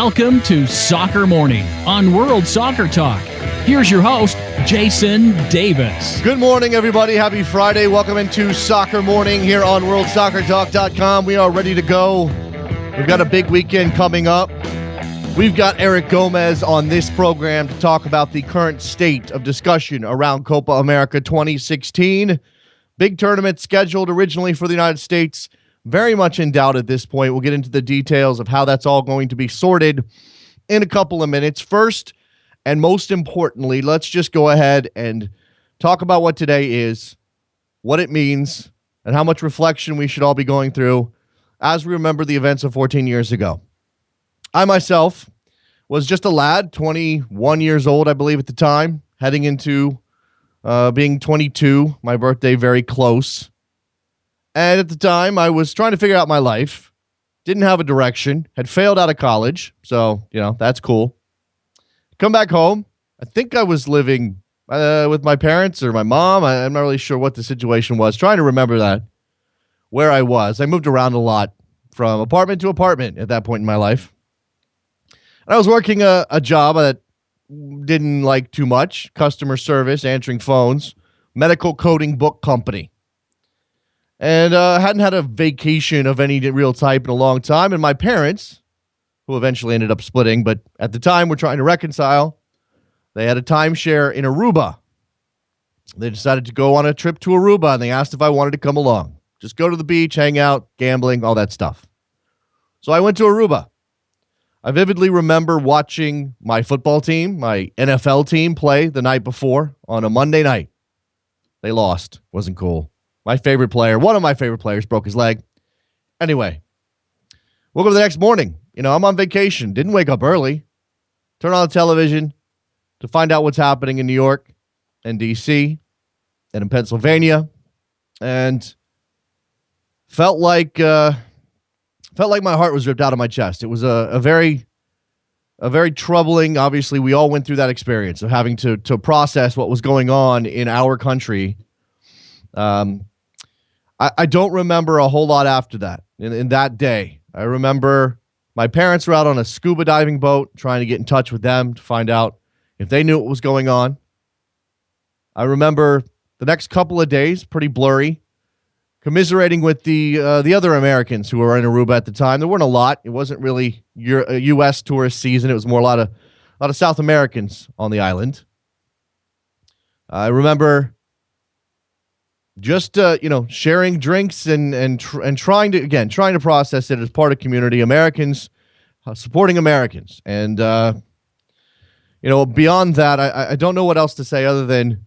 Welcome to Soccer Morning on World Soccer Talk. Here's your host, Jason Davis. Good morning, everybody. Happy Friday. Welcome into Soccer Morning here on WorldSoccerTalk.com. We are ready to go. We've got a big weekend coming up. We've got Eric Gomez on this program to talk about the current state of discussion around Copa America 2016. Big tournament scheduled originally for the United States. Very much in doubt at this point. We'll get into the details of how that's all going to be sorted in a couple of minutes. First, and most importantly, let's just go ahead and talk about what today is, what it means, and how much reflection we should all be going through as we remember the events of 14 years ago. I myself was just a lad, 21 years old, I believe at the time, heading into being 22, my birthday very close. And at the time, I was trying to figure out my life, didn't have a direction, had failed out of college, so, that's cool. Come back home. I think I was living with my parents or my mom. I'm not really sure what the situation was. Trying to remember that, where I was. I moved around a lot from apartment to apartment at that point in my life. And I was working a job that didn't like too much, customer service, answering phones, medical coding book company. And hadn't had a vacation of any real type in a long time. And my parents, who eventually ended up splitting, but at the time were trying to reconcile, they had a timeshare in Aruba. They decided to go on a trip to Aruba, and they asked if I wanted to come along. Just go to the beach, hang out, gambling, all that stuff. So I went to Aruba. I vividly remember watching my football team, my NFL team, play the night before on a Monday night. They lost. Wasn't cool. My favorite player, one of my favorite players, broke his leg. Anyway, woke up the next morning. I'm on vacation. Didn't wake up early. Turn on the television to find out what's happening in New York and D.C. and in Pennsylvania. And felt like my heart was ripped out of my chest. It was a very troubling, obviously, we all went through that experience of having to process what was going on in our country. I don't remember a whole lot after that, in that day. I remember my parents were out on a scuba diving boat trying to get in touch with them to find out if they knew what was going on. I remember the next couple of days, pretty blurry, commiserating with the other Americans who were in Aruba at the time. There weren't a lot. It wasn't really a U.S. tourist season. It was more a lot of South Americans on the island. I remember just sharing drinks and trying to process it as part of community. Americans supporting Americans, and beyond that, I don't know what else to say other than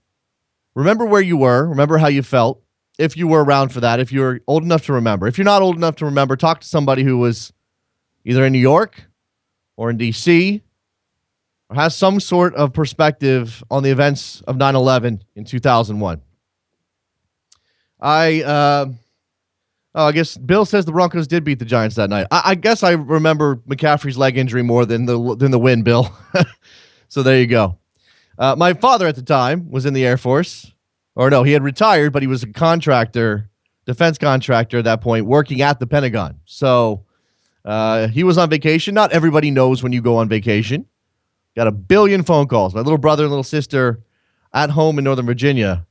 remember where you were, remember how you felt. If you were around for that, if you're old enough to remember. If you're not old enough to remember, talk to somebody who was either in New York or in D.C. or has some sort of perspective on the events of 9/11 in 2001. I guess Bill says the Broncos did beat the Giants that night. I guess I remember McCaffrey's leg injury more than the win, Bill. So there you go. My father at the time was in the Air Force. Or no, he had retired, but he was a contractor, defense contractor at that point, working at the Pentagon. So he was on vacation. Not everybody knows when you go on vacation. Got a billion phone calls. My little brother and little sister at home in Northern Virginia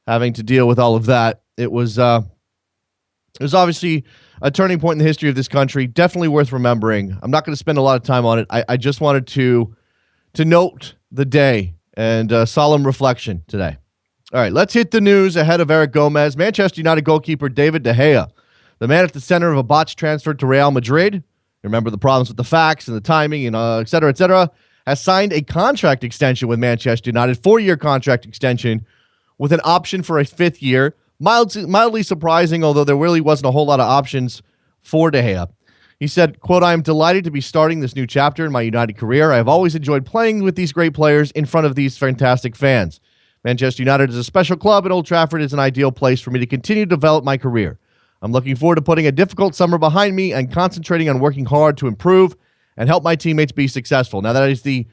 having to deal with all of that. It was obviously a turning point in the history of this country. Definitely worth remembering. I'm not going to spend a lot of time on it. I just wanted to note the day and solemn reflection today. All right, let's hit the news ahead of Eric Gomez. Manchester United goalkeeper David De Gea, the man at the center of a botched transfer to Real Madrid, remember the problems with the facts and the timing and et cetera, has signed a contract extension with Manchester United, 4-year contract extension with an option for a 5th year. Mildly surprising, although there really wasn't a whole lot of options for De Gea. He said, quote, "I am delighted to be starting this new chapter in my United career. I have always enjoyed playing with these great players in front of these fantastic fans. Manchester United is a special club, and Old Trafford is an ideal place for me to continue to develop my career. I'm looking forward to putting a difficult summer behind me and concentrating on working hard to improve and help my teammates be successful." Now, that is the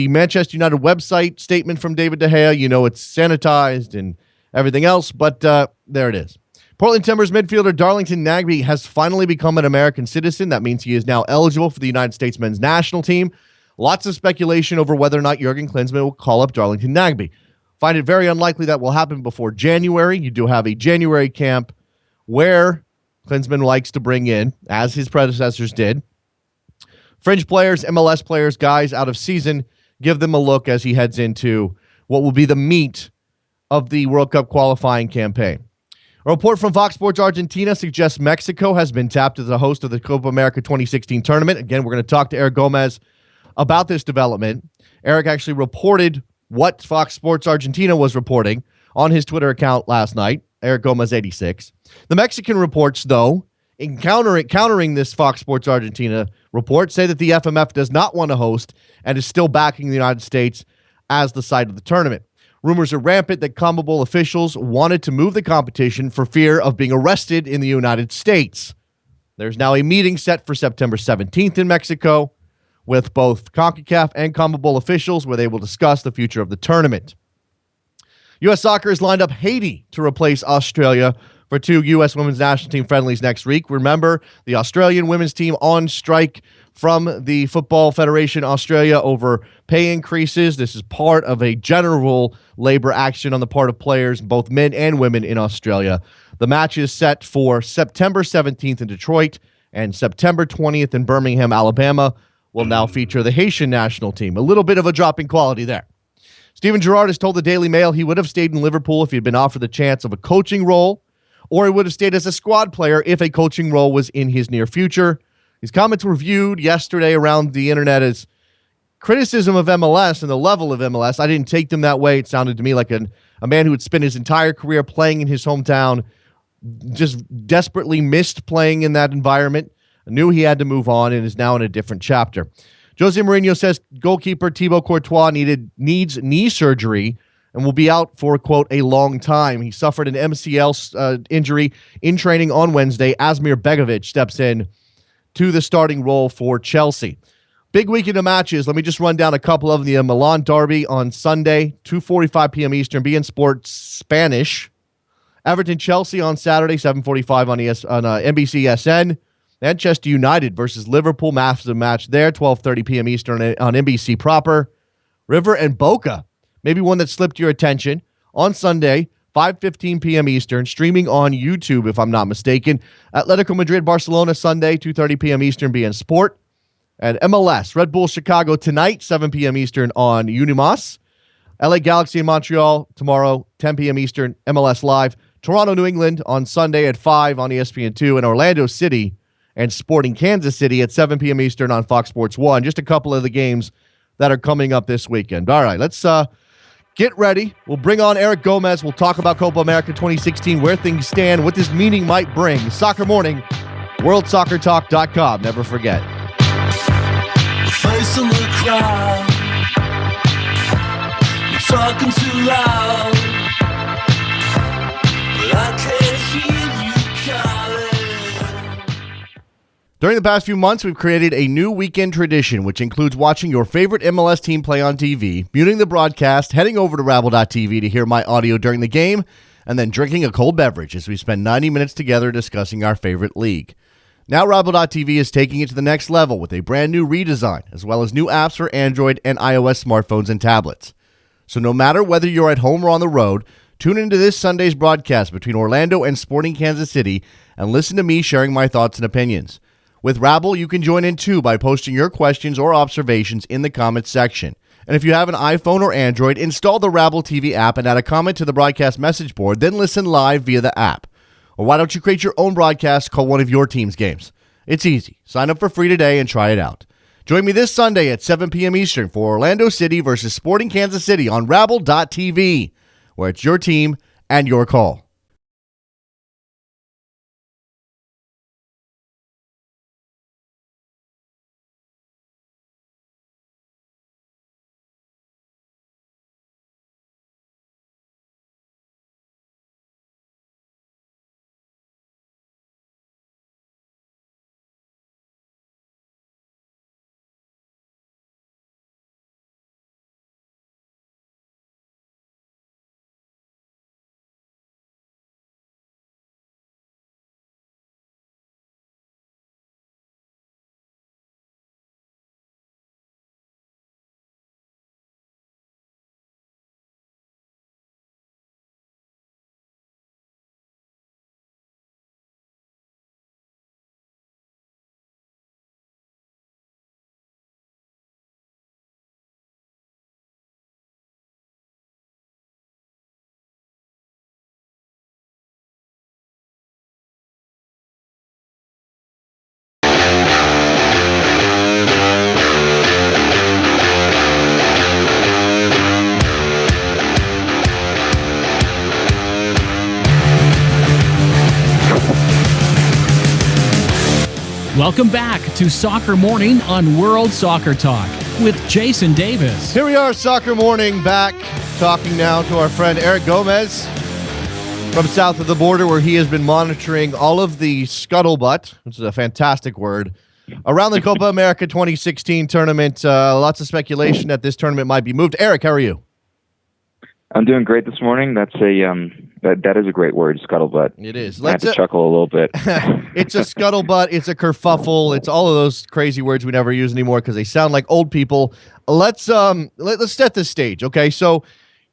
Manchester United website statement from David De Gea. It's sanitized and everything else, but there it is. Portland Timbers midfielder Darlington Nagbe has finally become an American citizen. That means he is now eligible for the United States men's national team. Lots of speculation over whether or not Jurgen Klinsmann will call up Darlington Nagbe. Find it very unlikely that will happen before January. You do have a January camp where Klinsmann likes to bring in, as his predecessors did, fringe players, MLS players, guys out of season, give them a look as he heads into what will be the meat of the World Cup qualifying campaign. A report from Fox Sports Argentina suggests Mexico has been tapped as a host of the Copa America 2016 tournament. Again, we're going to talk to Eric Gomez about this development. Eric actually reported what Fox Sports Argentina was reporting on his Twitter account last night, Eric Gomez 86. The Mexican reports, though, in countering this Fox Sports Argentina report, say that the FMF does not want to host and is still backing the United States as the site of the tournament. Rumors are rampant that CONMEBOL officials wanted to move the competition for fear of being arrested in the United States. There's now a meeting set for September 17th in Mexico with both CONCACAF and CONMEBOL officials where they will discuss the future of the tournament. U.S. Soccer has lined up Haiti to replace Australia for 2 U.S. women's national team friendlies next week. Remember, the Australian women's team on strike from the Football Federation Australia over pay increases. This is part of a general labor action on the part of players, both men and women in Australia. The match is set for September 17th in Detroit and September 20th in Birmingham, Alabama. Will now feature the Haitian national team. A little bit of a drop in quality there. Steven Gerrard has told the Daily Mail he would have stayed in Liverpool if he had been offered the chance of a coaching role, or he would have stayed as a squad player if a coaching role was in his near future. His comments were viewed yesterday around the internet as criticism of MLS and the level of MLS. I didn't take them that way. It sounded to me like a man who had spent his entire career playing in his hometown, just desperately missed playing in that environment, knew he had to move on, and is now in a different chapter. Jose Mourinho says goalkeeper Thibaut Courtois needs knee surgery and will be out for, quote, a long time. He suffered an MCL injury in training on Wednesday. Asmir Begovic steps in to the starting role for Chelsea. Big weekend of matches. Let me just run down a couple of them. The Milan Derby on Sunday, 2:45 p.m. Eastern, beIN Sports Spanish. Everton-Chelsea on Saturday, 7:45 on NBCSN. Manchester United versus Liverpool, massive match there, 12:30 p.m. Eastern on NBC proper. River and Boca, maybe one that slipped your attention, on Sunday, 5:15 p.m. Eastern, streaming on YouTube, if I'm not mistaken. Atletico Madrid-Barcelona Sunday, 2:30 p.m. Eastern, beIN Sport. And MLS, Red Bull Chicago tonight, 7 p.m. Eastern on Unimas. LA Galaxy and Montreal tomorrow, 10 p.m. Eastern, MLS Live. Toronto, New England on Sunday at 5 on ESPN2. And Orlando City and Sporting Kansas City at 7 p.m. Eastern on Fox Sports 1. Just a couple of the games that are coming up this weekend. All right, let's get ready. We'll bring on Eric Gomez. We'll talk about Copa America 2016, where things stand, what this meeting might bring. Soccer Morning, WorldSoccerTalk.com. Never forget. Face in the crowd, you're talking too loud, but I can't hear you calling. During the past few months, we've created a new weekend tradition, which includes watching your favorite MLS team play on TV, muting the broadcast, heading over to Rabble.tv to hear my audio during the game, and then drinking a cold beverage as we spend 90 minutes together discussing our favorite league. Now Rabble.tv is taking it to the next level with a brand new redesign, as well as new apps for Android and iOS smartphones and tablets. So no matter whether you're at home or on the road, tune into this Sunday's broadcast between Orlando and Sporting Kansas City and listen to me sharing my thoughts and opinions. With Rabble, you can join in too by posting your questions or observations in the comments section. And if you have an iPhone or Android, install the Rabble TV app and add a comment to the broadcast message board, then listen live via the app. Or why don't you create your own broadcast called one of your team's games? It's easy. Sign up for free today and try it out. Join me this Sunday at 7 p.m. Eastern for Orlando City versus Sporting Kansas City on Rabble.tv, where it's your team and your call. Welcome back to Soccer Morning on World Soccer Talk with Jason Davis. Here we are, Soccer Morning, back talking now to our friend Eric Gomez from south of the border, where he has been monitoring all of the scuttlebutt, which is a fantastic word, around the Copa America 2016 tournament. Lots of speculation that this tournament might be moved. Eric, how are you? I'm doing great this morning. That's that is a great word, scuttlebutt. It is. I had to chuckle a little bit. It's a scuttlebutt. It's a kerfuffle. It's all of those crazy words we never use anymore because they sound like old people. Let's set the stage, okay? So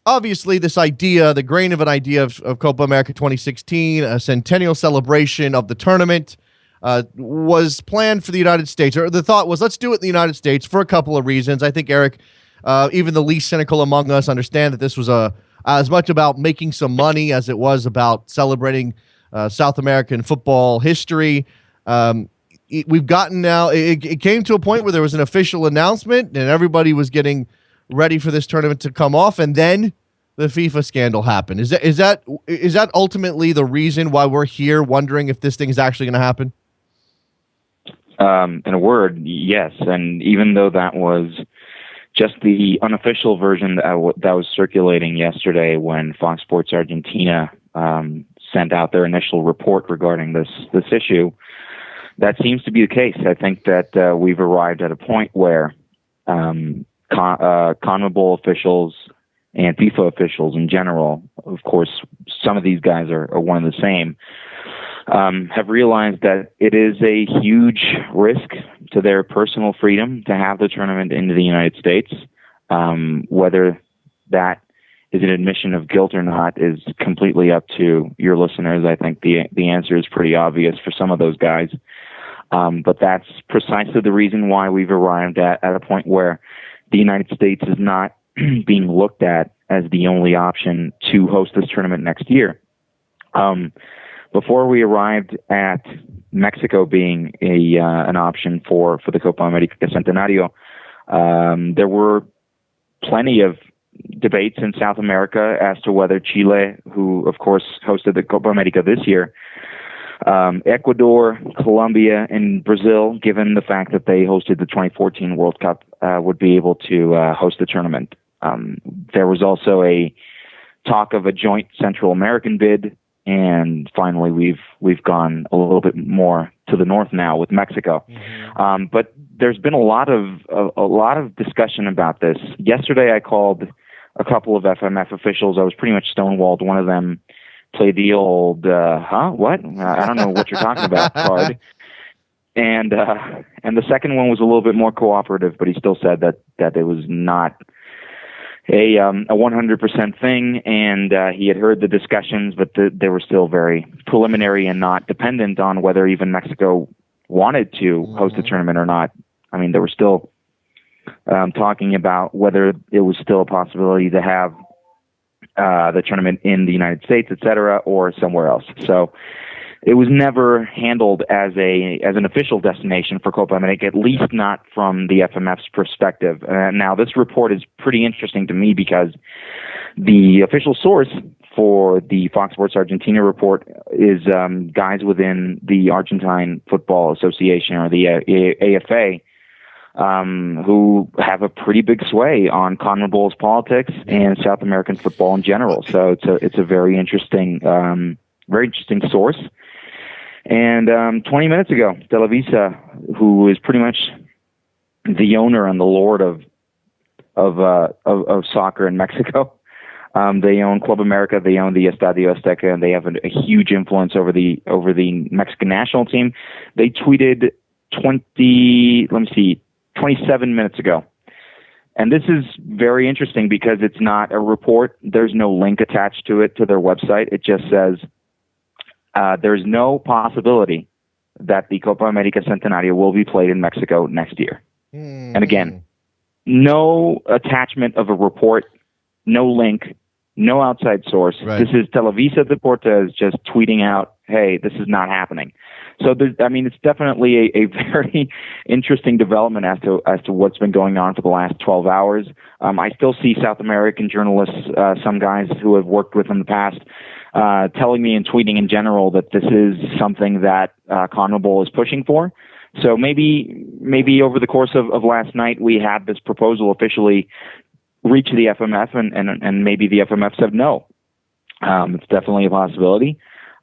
obviously this idea, the grain of an idea of Copa America 2016, a centennial celebration of the tournament, was planned for the United States. Or the thought was, let's do it in the United States for a couple of reasons. I think, Eric, even the least cynical among us understand that this was as much about making some money as it was about celebrating South American football history. We've gotten now, it came to a point where there was an official announcement and everybody was getting ready for this tournament to come off, and then the FIFA scandal happened. Is that ultimately the reason why we're here wondering if this thing is actually going to happen? In a word, yes. And even though that was just the unofficial version that was circulating yesterday when Fox Sports Argentina sent out their initial report regarding this issue, that seems to be the case. I think that we've arrived at a point where CONMEBOL officials and FIFA officials in general, of course, some of these guys are one and the same, have realized that it is a huge risk to their personal freedom to have the tournament into the United States. Whether that is an admission of guilt or not is completely up to your listeners. I think the answer is pretty obvious for some of those guys. But that's precisely the reason why we've arrived at a point where the United States is not being looked at as the only option to host this tournament next year. Before we arrived at Mexico being an option for the Copa America Centenario, there were plenty of debates in South America as to whether Chile, who of course hosted the Copa America this year, Ecuador, Colombia, and Brazil, given the fact that they hosted the 2014 World Cup, would be able to host the tournament. There was also a talk of a joint Central American bid. And finally, we've gone a little bit more to the north now with Mexico. Mm-hmm. But there's been a lot of discussion about this. Yesterday, I called a couple of FMF officials. I was pretty much stonewalled. One of them played the old what? I don't know what you're talking about card. And the second one was a little bit more cooperative, but he still said that it was not a 100% thing, and he had heard the discussions, but they were still very preliminary and not dependent on whether even Mexico wanted to host a tournament or not. I mean, they were still talking about whether it was still a possibility to have the tournament in the United States, et cetera, or somewhere else. So it was never handled as an official destination for Copa America, at least not from the FMF's perspective. Now, this report is pretty interesting to me because the official source for the Fox Sports Argentina report is guys within the Argentine Football Association, or the AFA, who have a pretty big sway on CONMEBOL's politics and South American football in general. So it's a very interesting source. And 20 minutes ago, Televisa, who is pretty much the owner and the lord of soccer in Mexico, they own Club America, they own the Estadio Azteca, and they have a huge influence over the Mexican national team. They tweeted 27 minutes ago. And this is very interesting because it's not a report. There's no link attached to it, to their website. It just says, there's no possibility that the Copa America Centenario will be played in Mexico next year. And again, no attachment of a report, no link, no outside source. Right. This is Televisa Deportes just tweeting out, hey, this is not happening. So it's definitely a very interesting development as to what's been going on for the last 12 hours. I still see South American journalists, some guys who have worked with in the past, telling me and tweeting in general that this is something that CONMEBOL is pushing for. So maybe over the course of last night, we had this proposal officially reach the FMF, and maybe the FMF said no. It's definitely a possibility,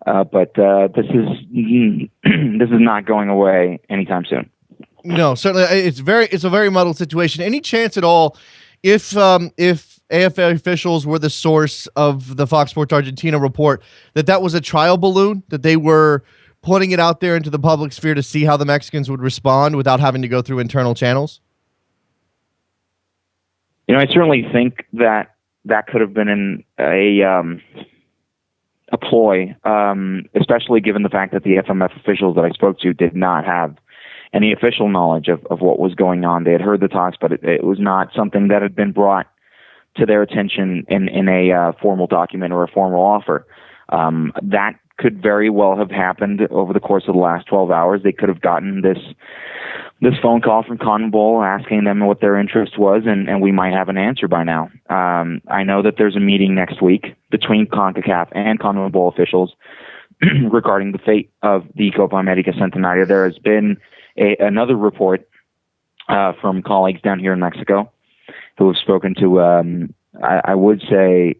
but this is not going away anytime soon. No, certainly it's a very muddled situation. Any chance at all, if AFA officials were the source of the Fox Sports Argentina report, that was a trial balloon, that they were putting it out there into the public sphere to see how the Mexicans would respond without having to go through internal channels? I certainly think that could have been a ploy, especially given the fact that the FMF officials that I spoke to did not have any official knowledge of what was going on. They had heard the talks, but it was not something that had been brought to their attention in a formal document or a formal offer. That could very well have happened over the course of the last 12 hours. They could have gotten this phone call from CONMEBOL asking them what their interest was, and we might have an answer by now. I know that there's a meeting next week between CONCACAF and CONMEBOL officials regarding the fate of the Copa America Centenario. There has been another report from colleagues down here in Mexico who have spoken to, I would say,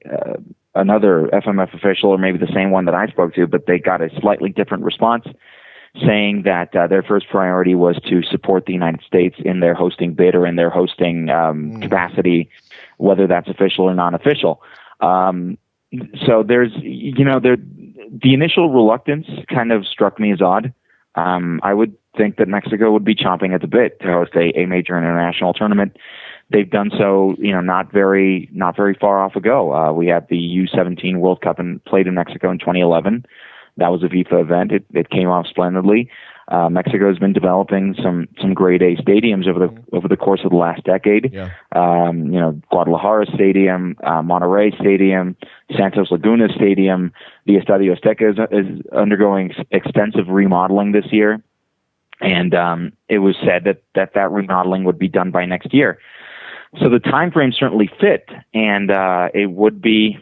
another FMF official, or maybe the same one that I spoke to, but they got a slightly different response, saying that their first priority was to support the United States in their hosting bid or in their hosting capacity, whether that's official or non-official. So there's, the initial reluctance kind of struck me as odd. I would think that Mexico would be chomping at the bit to host a major international tournament. They've done so, not very far off ago. We had the U17 World Cup and played in Mexico in 2011. That was a FIFA event. It came off splendidly. Mexico has been developing some grade A stadiums over the course of the last decade. Yeah. Guadalajara Stadium, Monterrey Stadium, Santos Laguna Stadium. The Estadio Azteca is undergoing extensive remodeling this year, and it was said that remodeling would be done by next year. So the time frame certainly fit, and it would be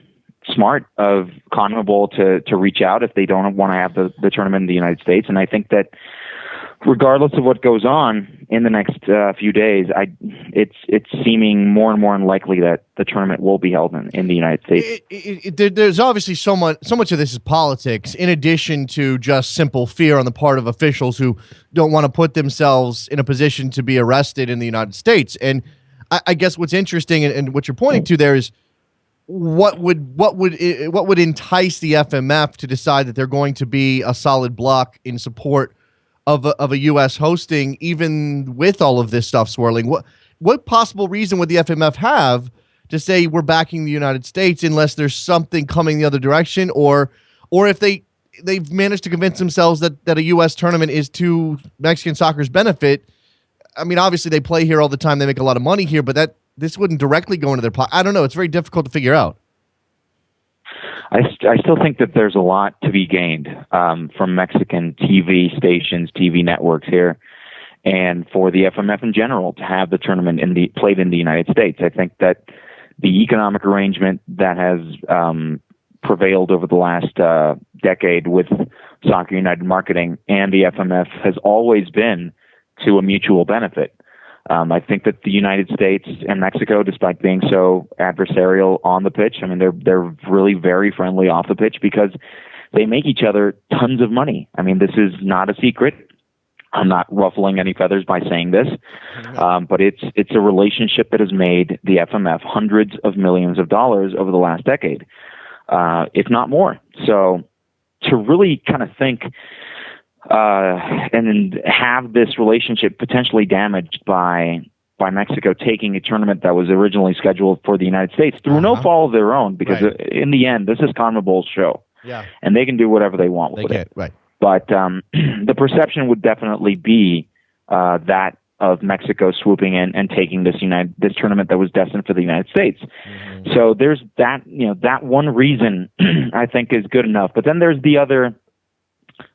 smart of CONMEBOL to reach out if they don't want to have the tournament in the United States. And I think that regardless of what goes on in the next few days, it's seeming more and more unlikely that the tournament will be held in the United States. There's obviously so much of this is politics, in addition to just simple fear on the part of officials who don't want to put themselves in a position to be arrested in the United States. And I guess what's interesting and what you're pointing to there is what would entice the FMF to decide that they're going to be a solid block in support of a U.S. hosting, even with all of this stuff swirling. What possible reason would the FMF have to say we're backing the United States unless there's something coming the other direction, or if they've managed to convince themselves that a U.S. tournament is to Mexican soccer's benefit? I mean, obviously they play here all the time. They make a lot of money here, but this wouldn't directly go into their pocket. I don't know. It's very difficult to figure out. I still think that there's a lot to be gained from Mexican TV stations, TV networks here, and for the FMF in general to have the tournament played in the United States. I think that the economic arrangement that has prevailed over the last decade with Soccer United Marketing and the FMF has always been to a mutual benefit. I think that the United States and Mexico, despite being so adversarial on the pitch, I mean, they're really very friendly off the pitch because they make each other tons of money. I mean, this is not a secret. I'm not ruffling any feathers by saying this, but it's a relationship that has made the FMF hundreds of millions of dollars over the last decade, if not more. So to really kind of think and have this relationship potentially damaged by Mexico taking a tournament that was originally scheduled for the United States through no fault of their own, because in the end, this is CONMEBOL's show, and they can do whatever they want with it. Right. But the perception would definitely be that of Mexico swooping in and taking this tournament that was destined for the United States. Mm-hmm. So there's that, that one reason I think is good enough. But then there's the other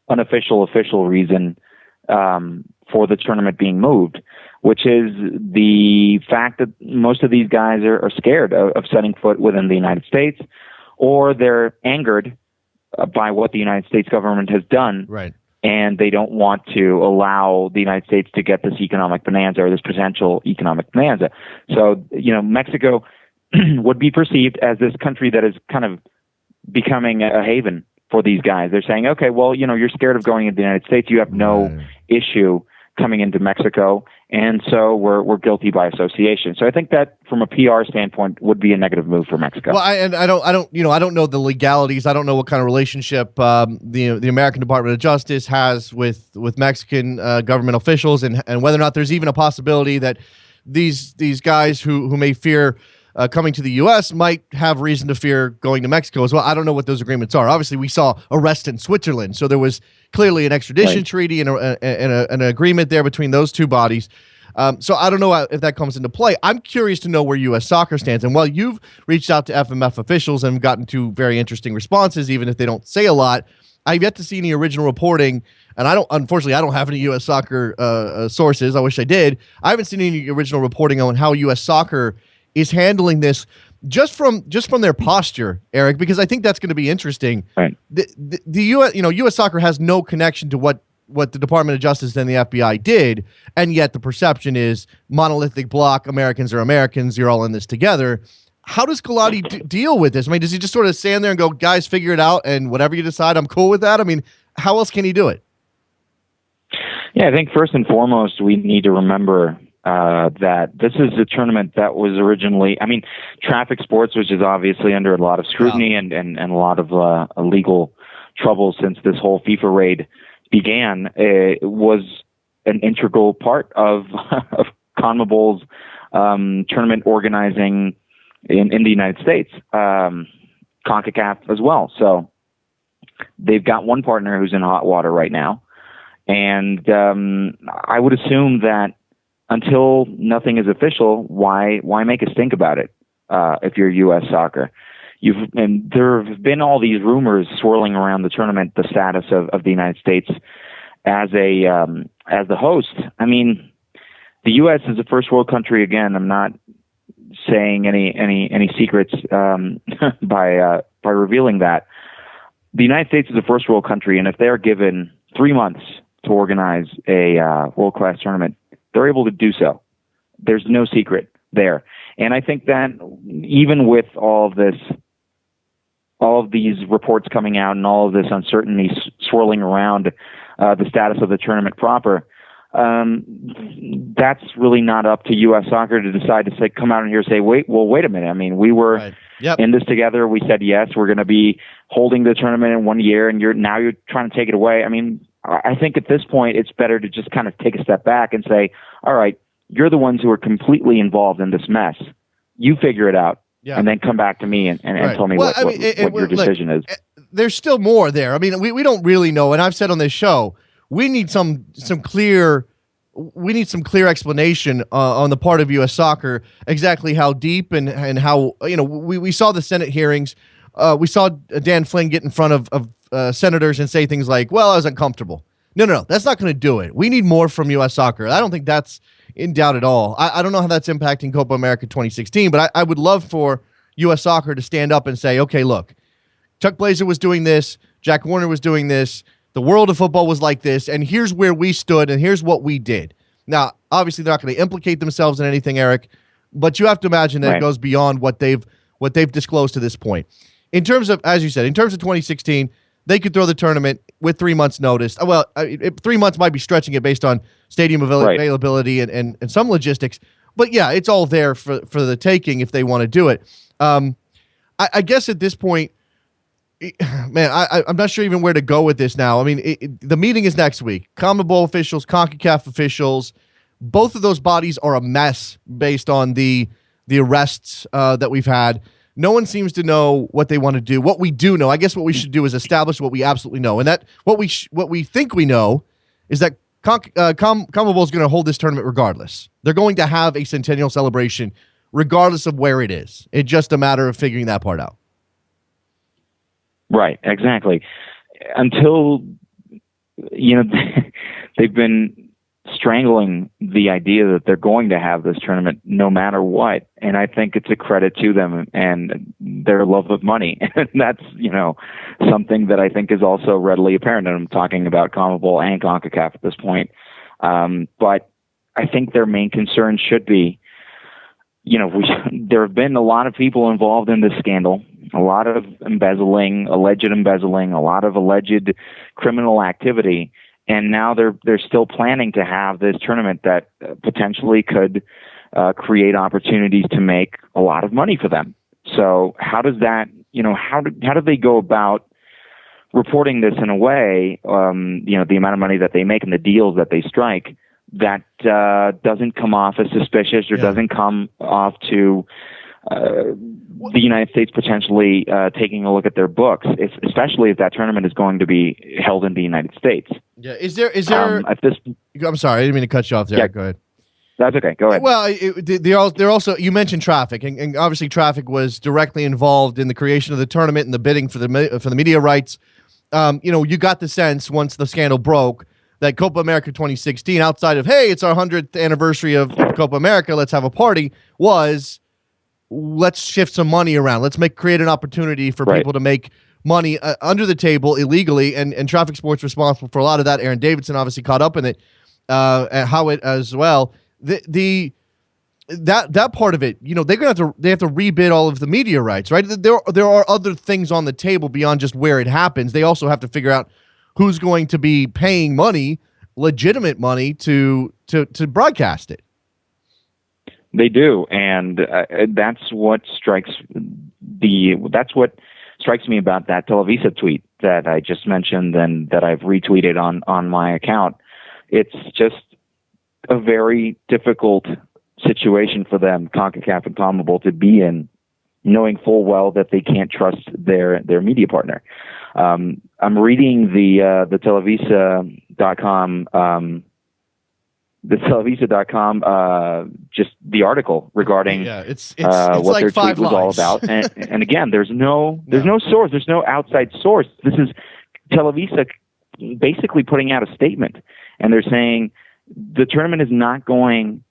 unofficial reason for the tournament being moved, which is the fact that most of these guys are scared of setting foot within the United States, or they're angered by what the United States government has done and they don't want to allow the United States to get this economic bonanza or this potential economic bonanza. So, Mexico would be perceived as this country that is kind of becoming a haven for these guys. They're saying, okay, well, you're scared of going into the United States. You have no issue coming into Mexico, and so we're guilty by association. So I think that, from a PR standpoint, would be a negative move for Mexico. Well, I don't know the legalities. I don't know what kind of relationship the American Department of Justice has with Mexican government officials, and whether or not there's even a possibility that these guys who may fear coming to the U.S. might have reason to fear going to Mexico as well. I don't know what those agreements are. Obviously, we saw arrest in Switzerland, so there was clearly an extradition treaty and an agreement there between those two bodies. So I don't know if that comes into play. I'm curious to know where U.S. Soccer stands. And while you've reached out to FMF officials and gotten two very interesting responses, even if they don't say a lot, I've yet to see any original reporting. And unfortunately, I don't have any U.S. Soccer sources. I wish I did. I haven't seen any original reporting on how U.S. Soccer is handling this just from their posture, Eric, because I think that's going to be interesting. Right. The U.S. Soccer has no connection to what the Department of Justice and the FBI did, and yet the perception is monolithic block, Americans are Americans, you're all in this together. How does Galati deal with this? I mean, does he just sort of stand there and go, guys, figure it out, and whatever you decide, I'm cool with that? I mean, how else can he do it? Yeah, I think first and foremost, we need to remember that this is a tournament that was originally, Traffic Sports, which is obviously under a lot of scrutiny and a lot of legal trouble since this whole FIFA raid began, was an integral part of CONMEBOL's tournament organizing in the United States, CONCACAF as well. So they've got one partner who's in hot water right now, and I would assume that until nothing is official, why make a stink about it? If you're U.S. Soccer, and there have been all these rumors swirling around the tournament, the status of the United States as the host. I mean, the U.S. is a first world country. Again, I'm not saying any secrets by revealing that. The United States is a first world country, and if they're given 3 months to organize a world class tournament, they're able to do so. There's no secret there. And I think that even with all of these reports coming out and all of this uncertainty swirling around the status of the tournament proper, that's really not up to U.S. Soccer to decide to come out here and say, wait a minute. I mean, we were in this together. We said, yes, we're going to be holding the tournament in 1 year, and you're trying to take it away. I mean, I think at this point, it's better to just kind of take a step back and say, all right, you're the ones who are completely involved in this mess. You figure it out, and then come back to me and tell me what your decision is. There's still more there. I mean, we don't really know, and I've said on this show, we need some clear explanation on the part of U.S. Soccer exactly how deep and how, we saw the Senate hearings. We saw Dan Flynn get in front of senators and say things like, well, I was uncomfortable. No, that's not going to do it. We need more from U.S. Soccer. I don't think that's in doubt at all. I don't know how that's impacting Copa America 2016, but I would love for U.S. Soccer to stand up and say, okay, look, Chuck Blazer was doing this, Jack Warner was doing this, the world of football was like this, and here's where we stood, and here's what we did. Now, obviously, they're not going to implicate themselves in anything, Eric, but you have to imagine that it goes beyond what they've disclosed to this point. In terms of, as you said, in terms of 2016, they could throw the tournament with 3 months' notice. Well, 3 months might be stretching it based on stadium availability and some logistics. But, yeah, it's all there for the taking if they want to do it. I guess at this point, man, I'm not sure even where to go with this now. I mean, the meeting is next week. CONMEBOL officials, CONCACAF officials, both of those bodies are a mess based on the arrests that we've had. No one seems to know what they want to do. What we do know, I guess what we should do is establish what we absolutely know. And that what we think we know is that CONMEBOL is going to hold this tournament regardless. They're going to have a centennial celebration regardless of where it is. It's just a matter of figuring that part out. Right, exactly. Until, they've been strangling the idea that they're going to have this tournament no matter what. And I think it's a credit to them and their love of money. And that's, something that I think is also readily apparent. And I'm talking about CONMEBOL and CONCACAF at this point. But I think their main concern should be, there have been a lot of people involved in this scandal, a lot of alleged embezzling, a lot of alleged criminal activity. And now they're still planning to have this tournament that potentially could create opportunities to make a lot of money for them. So how does that, how do they go about reporting this in a way, the amount of money that they make and the deals that they strike that doesn't come off as suspicious or doesn't come off to the United States potentially taking a look at their books, especially if that tournament is going to be held in the United States. Yeah, is there? At this, I'm sorry, I didn't mean to cut you off there. Yeah, go ahead. That's okay. Go ahead. Well, they're also. You mentioned traffic, and obviously traffic was directly involved in the creation of the tournament and the bidding for the media rights. You got the sense once the scandal broke that Copa America 2016, outside of hey, it's our 100th anniversary of Copa America, let's have a party, was let's shift some money around. Let's create an opportunity for people to make money under the table illegally, and Traffic Sports responsible for a lot of that. Aaron Davidson obviously caught up in it, and Howitt as well. That part of it, they have to rebid all of the media rights, right? There are other things on the table beyond just where it happens. They also have to figure out who's going to be paying money, legitimate money, to broadcast it. They do, and that's what strikes me about that Televisa tweet that I just mentioned and that I've retweeted on my account. It's just a very difficult situation for them, CONCACAF and CONMEBOL, to be in, knowing full well that they can't trust their media partner. I'm reading the Televisa.com. Just the article regarding it's what like their tweet was all about, and again, there's no source, there's no outside source. This is Televisa basically putting out a statement, and they're saying the tournament is not going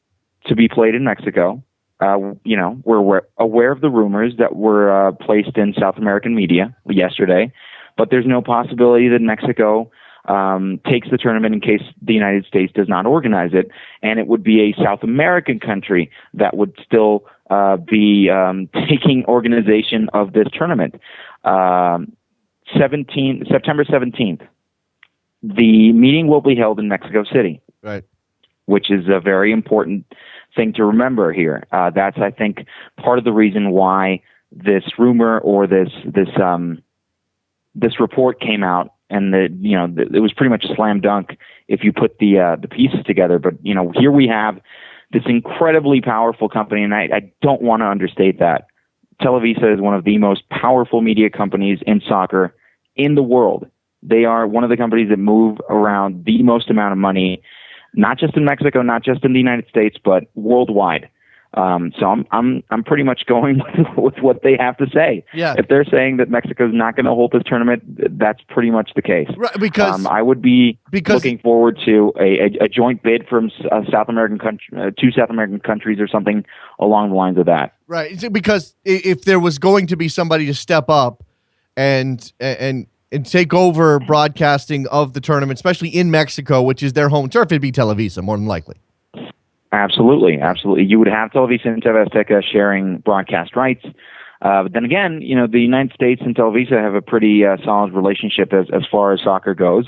to be played in Mexico. We're aware of the rumors that were placed in South American media yesterday, but there's no possibility that Mexico takes the tournament in case the United States does not organize it, and it would be a South American country that would still be taking organization of this tournament. September 17th, the meeting will be held in Mexico City, right? Which is a very important thing to remember here. That's, I think, part of the reason why this rumor or this report came out. And it was pretty much a slam dunk if you put the pieces together. But here we have this incredibly powerful company, and I don't want to understate that. Televisa is one of the most powerful media companies in soccer in the world. They are one of the companies that move around the most amount of money, not just in Mexico, not just in the United States, but worldwide. So I'm pretty much going with what they have to say. Yeah. If they're saying that Mexico is not going to hold this tournament, that's pretty much the case. Right, because I would be looking forward to a joint bid from two South American countries or something along the lines of that. Right, because if there was going to be somebody to step up and take over broadcasting of the tournament, especially in Mexico, which is their home turf, it'd be Televisa more than likely. Absolutely. You would have Televisa and TV Azteca sharing broadcast rights. But then again, the United States and Televisa have a pretty solid relationship as far as soccer goes.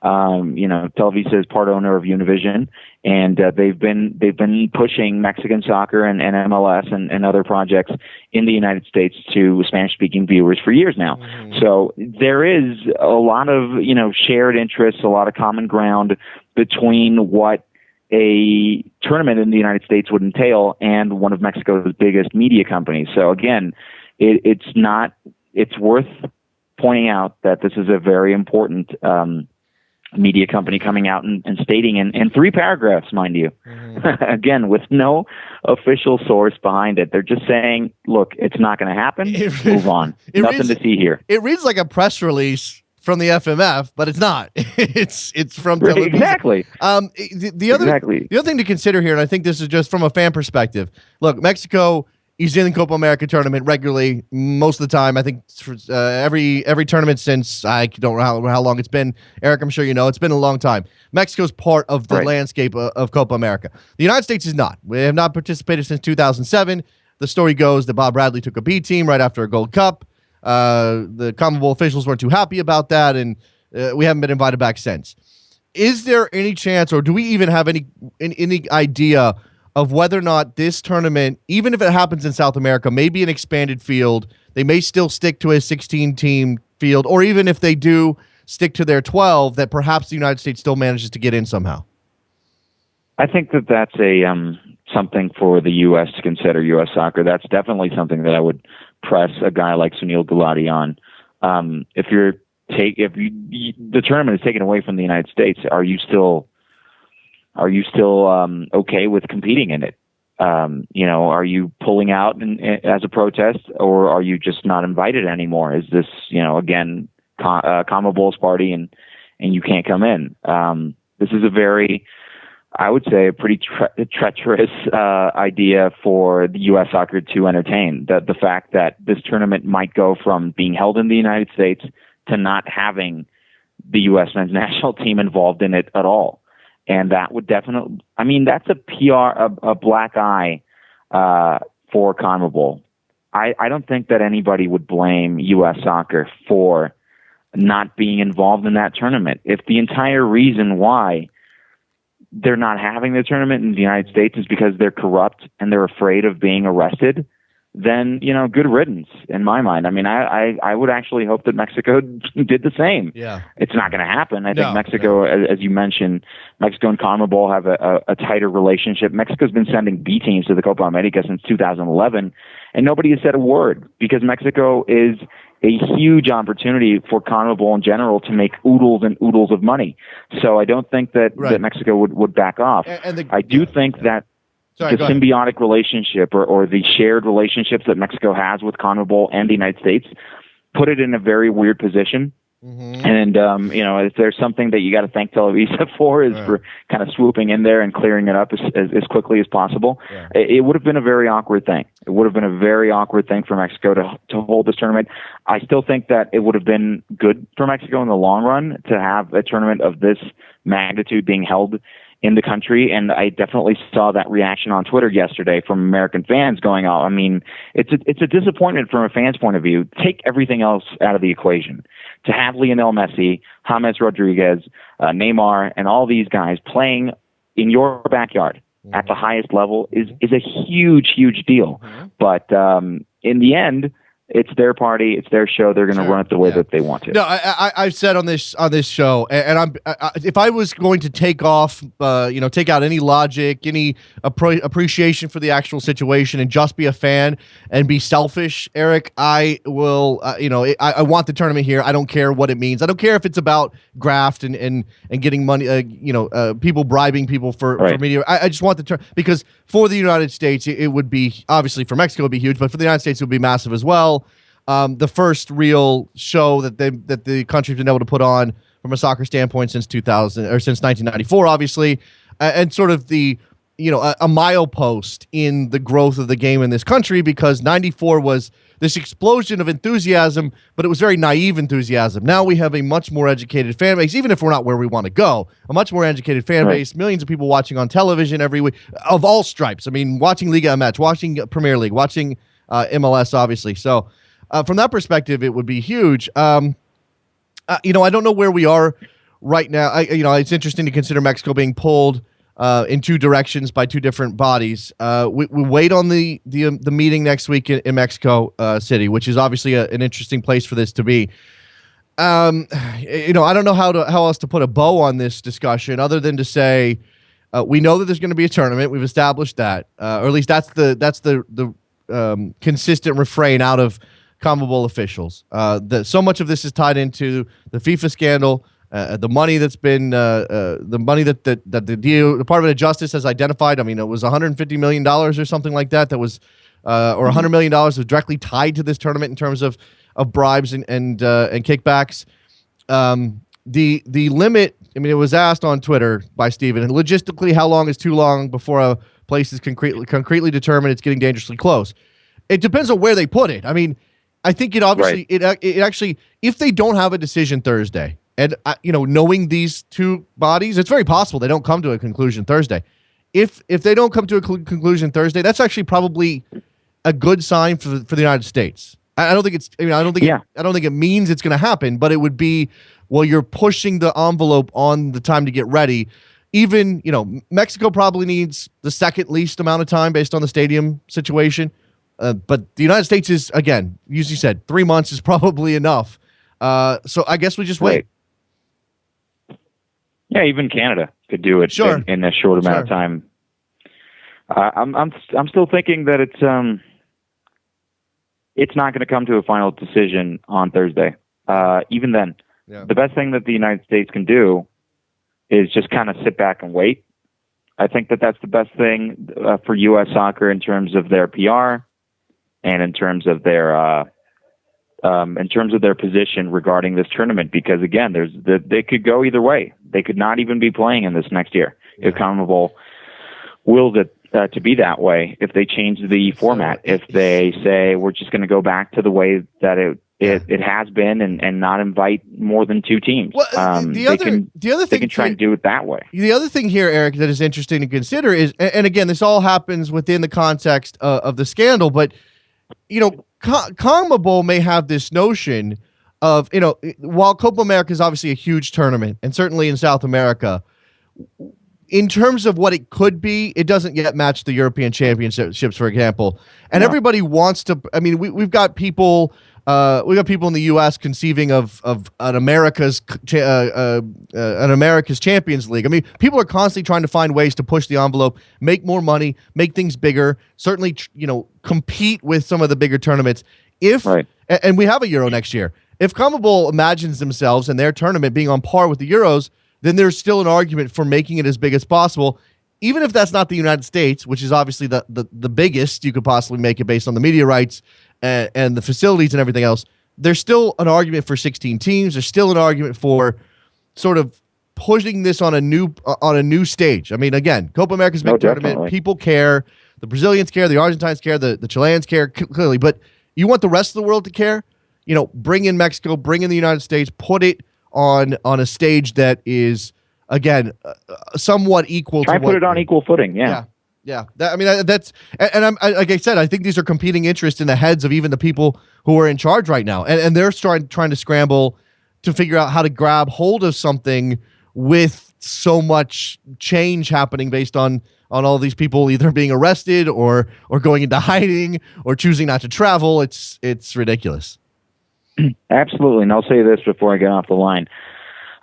Televisa is part owner of Univision, and they've been pushing Mexican soccer and MLS and other projects in the United States to Spanish-speaking viewers for years now. Mm-hmm. So there is a lot of shared interests, a lot of common ground between what a tournament in the United States would entail and one of Mexico's biggest media companies. So again, it's worth pointing out that this is a very important media company coming out and stating in 3 paragraphs, mind you, again, with no official source behind it. They're just saying, look, it's not going to happen. Move on. Nothing to see here. It reads like a press release from the FMF, but it's not. it's from Televisa. Exactly. The other thing to consider here, and I think this is just from a fan perspective. Look, Mexico is in the Copa America tournament regularly most of the time. I think every tournament since, I don't know how long it's been. Eric, I'm sure you know, it's been a long time. Mexico's part of the landscape of Copa America. The United States is not. We have not participated since 2007. The story goes that Bob Bradley took a B team right after a Gold Cup. The CONMEBOL officials weren't too happy about that, and we haven't been invited back since. Is there any chance, or do we even have any idea of whether or not this tournament, even if it happens in South America, may be an expanded field? They may still stick to a 16-team field, or even if they do stick to their 12, that perhaps the United States still manages to get in somehow? I think that that's something for the U.S. to consider, U.S. soccer. That's definitely something that I would press a guy like Sunil Gulati on. If the tournament is taken away from the United States, are you still okay with competing in it? Are you pulling out as a protest, or are you just not invited anymore? Is this, again, CONMEBOL's party and you can't come in? This is I would say, a pretty treacherous idea for the U.S. soccer to entertain. The fact that this tournament might go from being held in the United States to not having the U.S. men's national team involved in it at all. And that would definitely, that's a a black eye for CONMEBOL. I don't think that anybody would blame U.S. soccer for not being involved in that tournament. If the entire reason why they're not having the tournament in the United States is because they're corrupt and they're afraid of being arrested, then, good riddance in my mind. I would actually hope that Mexico did the same. Yeah. It's not going to happen. I think Mexico, as you mentioned, Mexico and CONMEBOL have a tighter relationship. Mexico's been sending B teams to the Copa America since 2011, and nobody has said a word because Mexico is a huge opportunity for CONMEBOL in general to make oodles and oodles of money. So I don't think that Mexico would back off. I do think that the symbiotic relationship or the shared relationships that Mexico has with CONMEBOL and the United States put it in a very weird position. Mm-hmm. And, if there's something that you got to thank Televisa for is for kind of swooping in there and clearing it up as quickly as possible. Yeah. It would have been a very awkward thing. It would have been a very awkward thing for Mexico to hold this tournament. I still think that it would have been good for Mexico in the long run to have a tournament of this magnitude being held in the country, and I definitely saw that reaction on Twitter yesterday from American fans going, "Oh, it's a disappointment from a fan's point of view. Take everything else out of the equation. To have Lionel Messi, James Rodriguez, Neymar, and all these guys playing in your backyard at the highest level is a huge, huge deal. Mm-hmm. But in the end, it's their party, it's their show. They're going to run it the way that they want to. No, I've said on this show, and if I was going to take out any logic, any appreciation for the actual situation, and just be a fan and be selfish, Eric, I will. I want the tournament here. I don't care what it means. I don't care if it's about graft and getting money. People bribing people for media. I just want the tournament because for the United States, it would be obviously for Mexico it would be huge, but for the United States it would be massive as well. The first real show that the country's been able to put on from a soccer standpoint since 1994, obviously, and sort of a milepost in the growth of the game in this country, because 94 was this explosion of enthusiasm, but it was very naive enthusiasm. Now we have a much more educated fan base, even if we're not where we want to go, a much more educated fan base, millions of people watching on television every week of all stripes. Watching Liga MX, watching Premier League, watching MLS, obviously. So from that perspective, it would be huge. I don't know where we are right now. It's interesting to consider Mexico being pulled in two directions by two different bodies. We wait on the meeting next week in Mexico City, which is obviously an interesting place for this to be. I don't know how else to put a bow on this discussion other than to say we know that there's going to be a tournament. We've established that, or at least that's the consistent refrain out of CONMEBOL officials. So much of this is tied into the FIFA scandal. The money that's been the money that the Department of Justice has identified. It was $150 million or something like that. That was or $100 million was directly tied to this tournament in terms of bribes and kickbacks. the limit. I mean, it was asked on Twitter by Steven, and logistically, how long is too long before a place is concretely determined it's getting dangerously close? It depends on where they put it. I mean, I think it obviously it actually, if they don't have a decision Thursday, and knowing these two bodies, it's very possible they don't come to a conclusion Thursday. If they don't come to a conclusion Thursday, that's actually probably a good sign for the United States. I don't think it's. I mean, I don't think it means it's going to happen, but it would be. Well, you're pushing the envelope on the time to get ready. Even Mexico probably needs the second least amount of time based on the stadium situation. But the United States is, again, usually said 3 months is probably enough. So I guess we just wait. Yeah, even Canada could do it in a short amount of time. I'm still thinking that it's not going to come to a final decision on Thursday. Even then, the best thing that the United States can do is just kind of sit back and wait. I think that that's the best thing for U.S. soccer in terms of their PR and in terms of their position regarding this tournament. Because again, they could go either way. They could not even be playing in this next year if CONMEBOL wills it to be that way. If they change the format, if they say we're just going to go back to the way that it has been and not invite more than two teams. Well, the other thing they can try and do it that way. The other thing here, Eric, that is interesting to consider is, and again, this all happens within the context of the scandal, but CONMEBOL may have this notion of, while Copa America is obviously a huge tournament, and certainly in South America, in terms of what it could be, it doesn't yet match the European Championships, for example. And everybody wants to. I mean, we've got people. We got people in the U.S. conceiving of an America's Champions League. I mean, people are constantly trying to find ways to push the envelope, make more money, make things bigger. Certainly, compete with some of the bigger tournaments. And we have a Euro next year. If CONMEBOL imagines themselves and their tournament being on par with the Euros, then there's still an argument for making it as big as possible, even if that's not the United States, which is obviously the biggest you could possibly make it based on the media rights and the facilities and everything else. There's still an argument for 16 teams. There's still an argument for sort of pushing this on a new stage. I mean, again, Copa America's big tournament. Definitely. People care. The Brazilians care. The Argentines care. The Chileans care, clearly. But you want the rest of the world to care? Bring in Mexico, bring in the United States, put it on a stage that is, again, somewhat equal. Try to put it on equal footing. Yeah. That's, and I'm like I said, I think these are competing interests in the heads of even the people who are in charge right now, and they're trying to scramble to figure out how to grab hold of something with so much change happening based on all these people either being arrested or going into hiding or choosing not to travel. It's ridiculous. Absolutely. And I'll say this before I get off the line.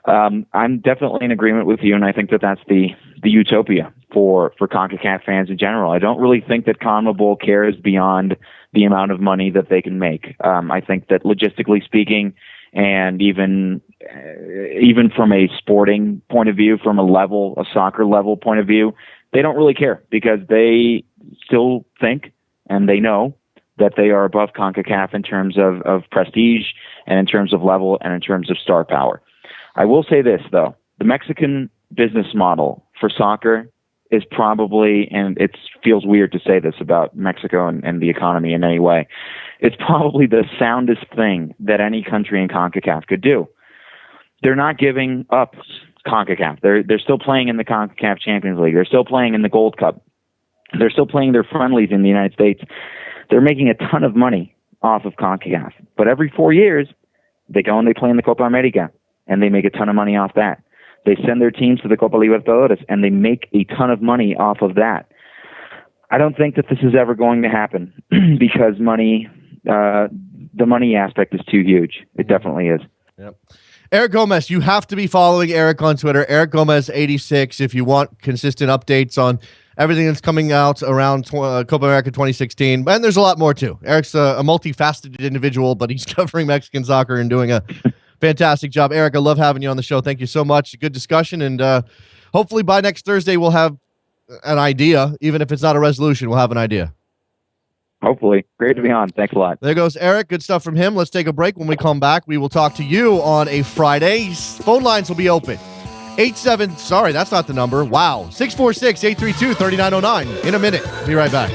I'm definitely in agreement with you, and I think that that's the utopia for CONCACAF fans in general. I don't really think that CONMEBOL cares beyond the amount of money that they can make. I think that logistically speaking, and even from a sporting point of view, from a soccer level point of view, they don't really care because they still think and they know that they are above CONCACAF in terms of prestige and in terms of level and in terms of star power. I will say this, though. The Mexican business model for soccer is probably, and it feels weird to say this about Mexico and the economy in any way, it's probably the soundest thing that any country in CONCACAF could do. They're not giving up CONCACAF. They're still playing in the CONCACAF Champions League. They're still playing in the Gold Cup. They're still playing their friendlies in the United States. They're making a ton of money off of CONCACAF. But every 4 years, they go and they play in the Copa America, and they make a ton of money off that. They send their teams to the Copa Libertadores, and they make a ton of money off of that. I don't think that this is ever going to happen because the money aspect is too huge. It definitely is. Yep. Eric Gomez, you have to be following Eric on Twitter, Eric Gomez 86, if you want consistent updates on everything that's coming out around Copa America 2016. And there's a lot more, too. Eric's a multifaceted individual, but he's covering Mexican soccer and doing a fantastic job. Eric, I love having you on the show. Thank you so much. Good discussion. And hopefully by next Thursday, we'll have an idea. Even if it's not a resolution, we'll have an idea. Hopefully. Great to be on. Thanks a lot. There goes Eric. Good stuff from him. Let's take a break. When we come back, we will talk to you on a Friday. Phone lines will be open. Sorry, that's not the number. Wow. 646-832-3909. In a minute. Be right back.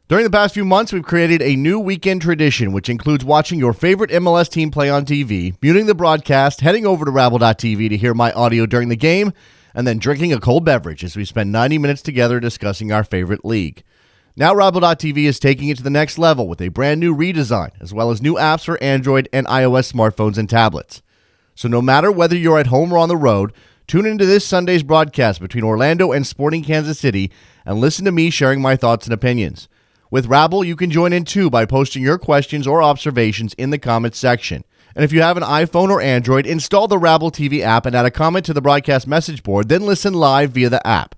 During the past few months, we've created a new weekend tradition, which includes watching your favorite MLS team play on TV, muting the broadcast, heading over to Rabble.tv to hear my audio during the game, and then drinking a cold beverage as we spend 90 minutes together discussing our favorite league. Now Rabble.tv is taking it to the next level with a brand new redesign, as well as new apps for Android and iOS smartphones and tablets. So no matter whether you're at home or on the road, tune into this Sunday's broadcast between Orlando and Sporting Kansas City and listen to me sharing my thoughts and opinions. With Rabble, you can join in too by posting your questions or observations in the comments section. And if you have an iPhone or Android, install the Rabble TV app and add a comment to the broadcast message board, then listen live via the app.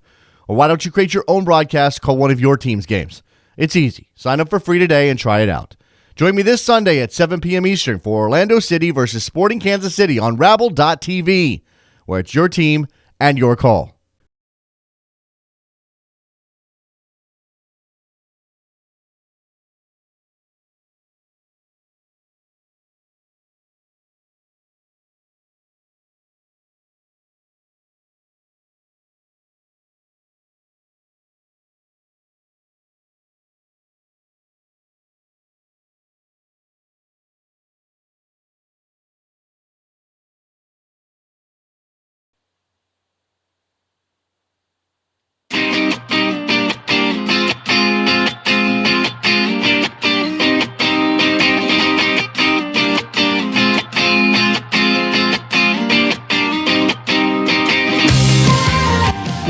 Or why don't you create your own broadcast, call one of your team's games? It's easy. Sign up for free today and try it out. Join me this Sunday at 7 p.m. Eastern for Orlando City versus Sporting Kansas City on Rabble.tv, where it's your team and your call.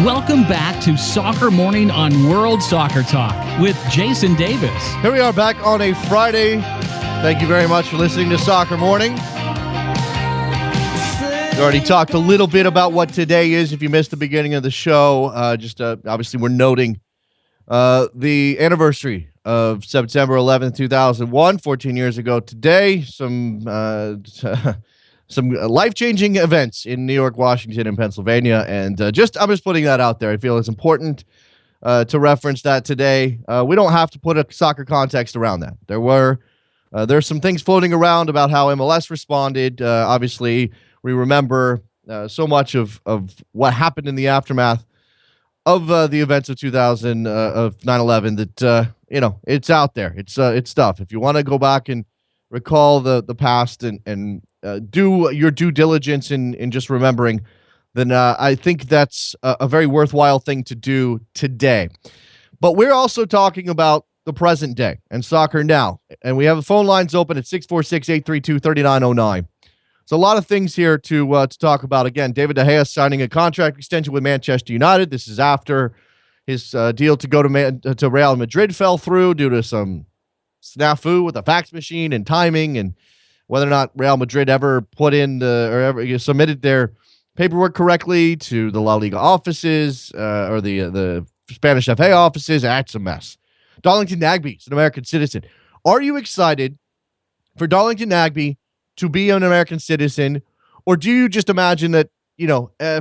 Welcome back to Soccer Morning on World Soccer Talk with Jason Davis. Here we are back on a Friday. Thank you very much for listening to Soccer Morning. We already talked a little bit about what today is. If you missed the beginning of the show, obviously we're noting the anniversary of September 11th, 2001, 14 years ago today. Some life-changing events in New York, Washington, and Pennsylvania. And I'm just putting that out there. I feel it's important to reference that today. We don't have to put a soccer context around that. There's some things floating around about how MLS responded. Obviously, we remember so much of what happened in the aftermath of the events of 9/11 that it's out there. It's stuff. If you want to go back and recall the past and do your due diligence in just remembering, then I think that's a very worthwhile thing to do today. But we're also talking about the present day and soccer now. And we have the phone lines open at 646-832-3909. So a lot of things here to talk about. Again, David De Gea signing a contract extension with Manchester United. This is after his deal to go to Real Madrid fell through due to some snafu with a fax machine and timing, and whether or not Real Madrid ever put in ever submitted their paperwork correctly to the La Liga offices or the Spanish FA offices. That's a mess. Darlington Nagbe is an American citizen. Are you excited for Darlington Nagbe to be an American citizen, or do you just imagine that,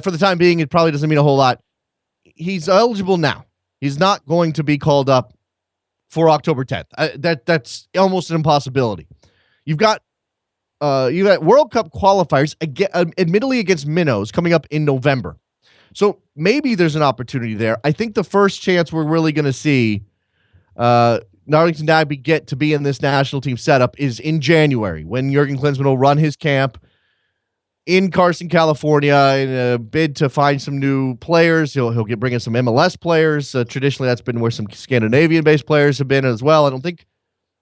for the time being, it probably doesn't mean a whole lot? He's eligible now. He's not going to be called up for October 10th. That's almost an impossibility. You got World Cup qualifiers, admittedly against minnows, coming up in November. So maybe there's an opportunity there. I think the first chance we're really going to see Darlington Nagbe get to be in this national team setup is in January, when Jurgen Klinsmann will run his camp in Carson, California, in a bid to find some new players. He'll bring in some MLS players. Traditionally, that's been where some Scandinavian-based players have been as well. I don't think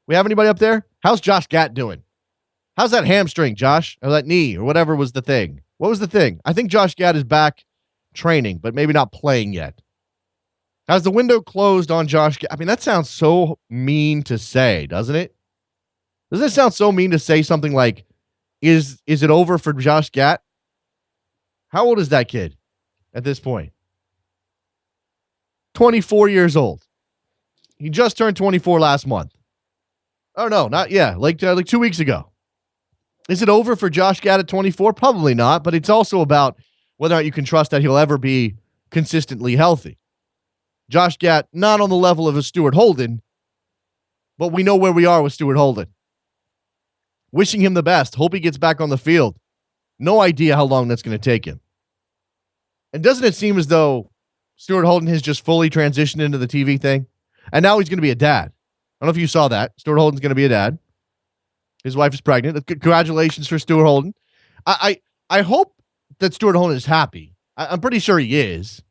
we have anybody up there. How's Josh Gatt doing? How's that hamstring, Josh? Or that knee, or whatever was the thing? What was the thing? I think Josh Gatt is back training, but maybe not playing yet. Has the window closed on Josh Gatt? I mean, that sounds so mean to say, doesn't it? Doesn't it sound so mean to say something like, is it over for Josh Gatt? How old is that kid at this point? 24 years old. He just turned 24 last month. Oh, no, not, yeah, like 2 weeks ago. Is it over for Josh Gad at 24? Probably not, but it's also about whether or not you can trust that he'll ever be consistently healthy. Josh Gad, not on the level of a Stuart Holden, but we know where we are with Stuart Holden. Wishing him the best. Hope he gets back on the field. No idea how long that's going to take him. And doesn't it seem as though Stuart Holden has just fully transitioned into the TV thing? And now he's going to be a dad. I don't know if you saw that. Stuart Holden's going to be a dad. His wife is pregnant. Congratulations for Stuart Holden. I hope that Stuart Holden is happy. I'm pretty sure he is.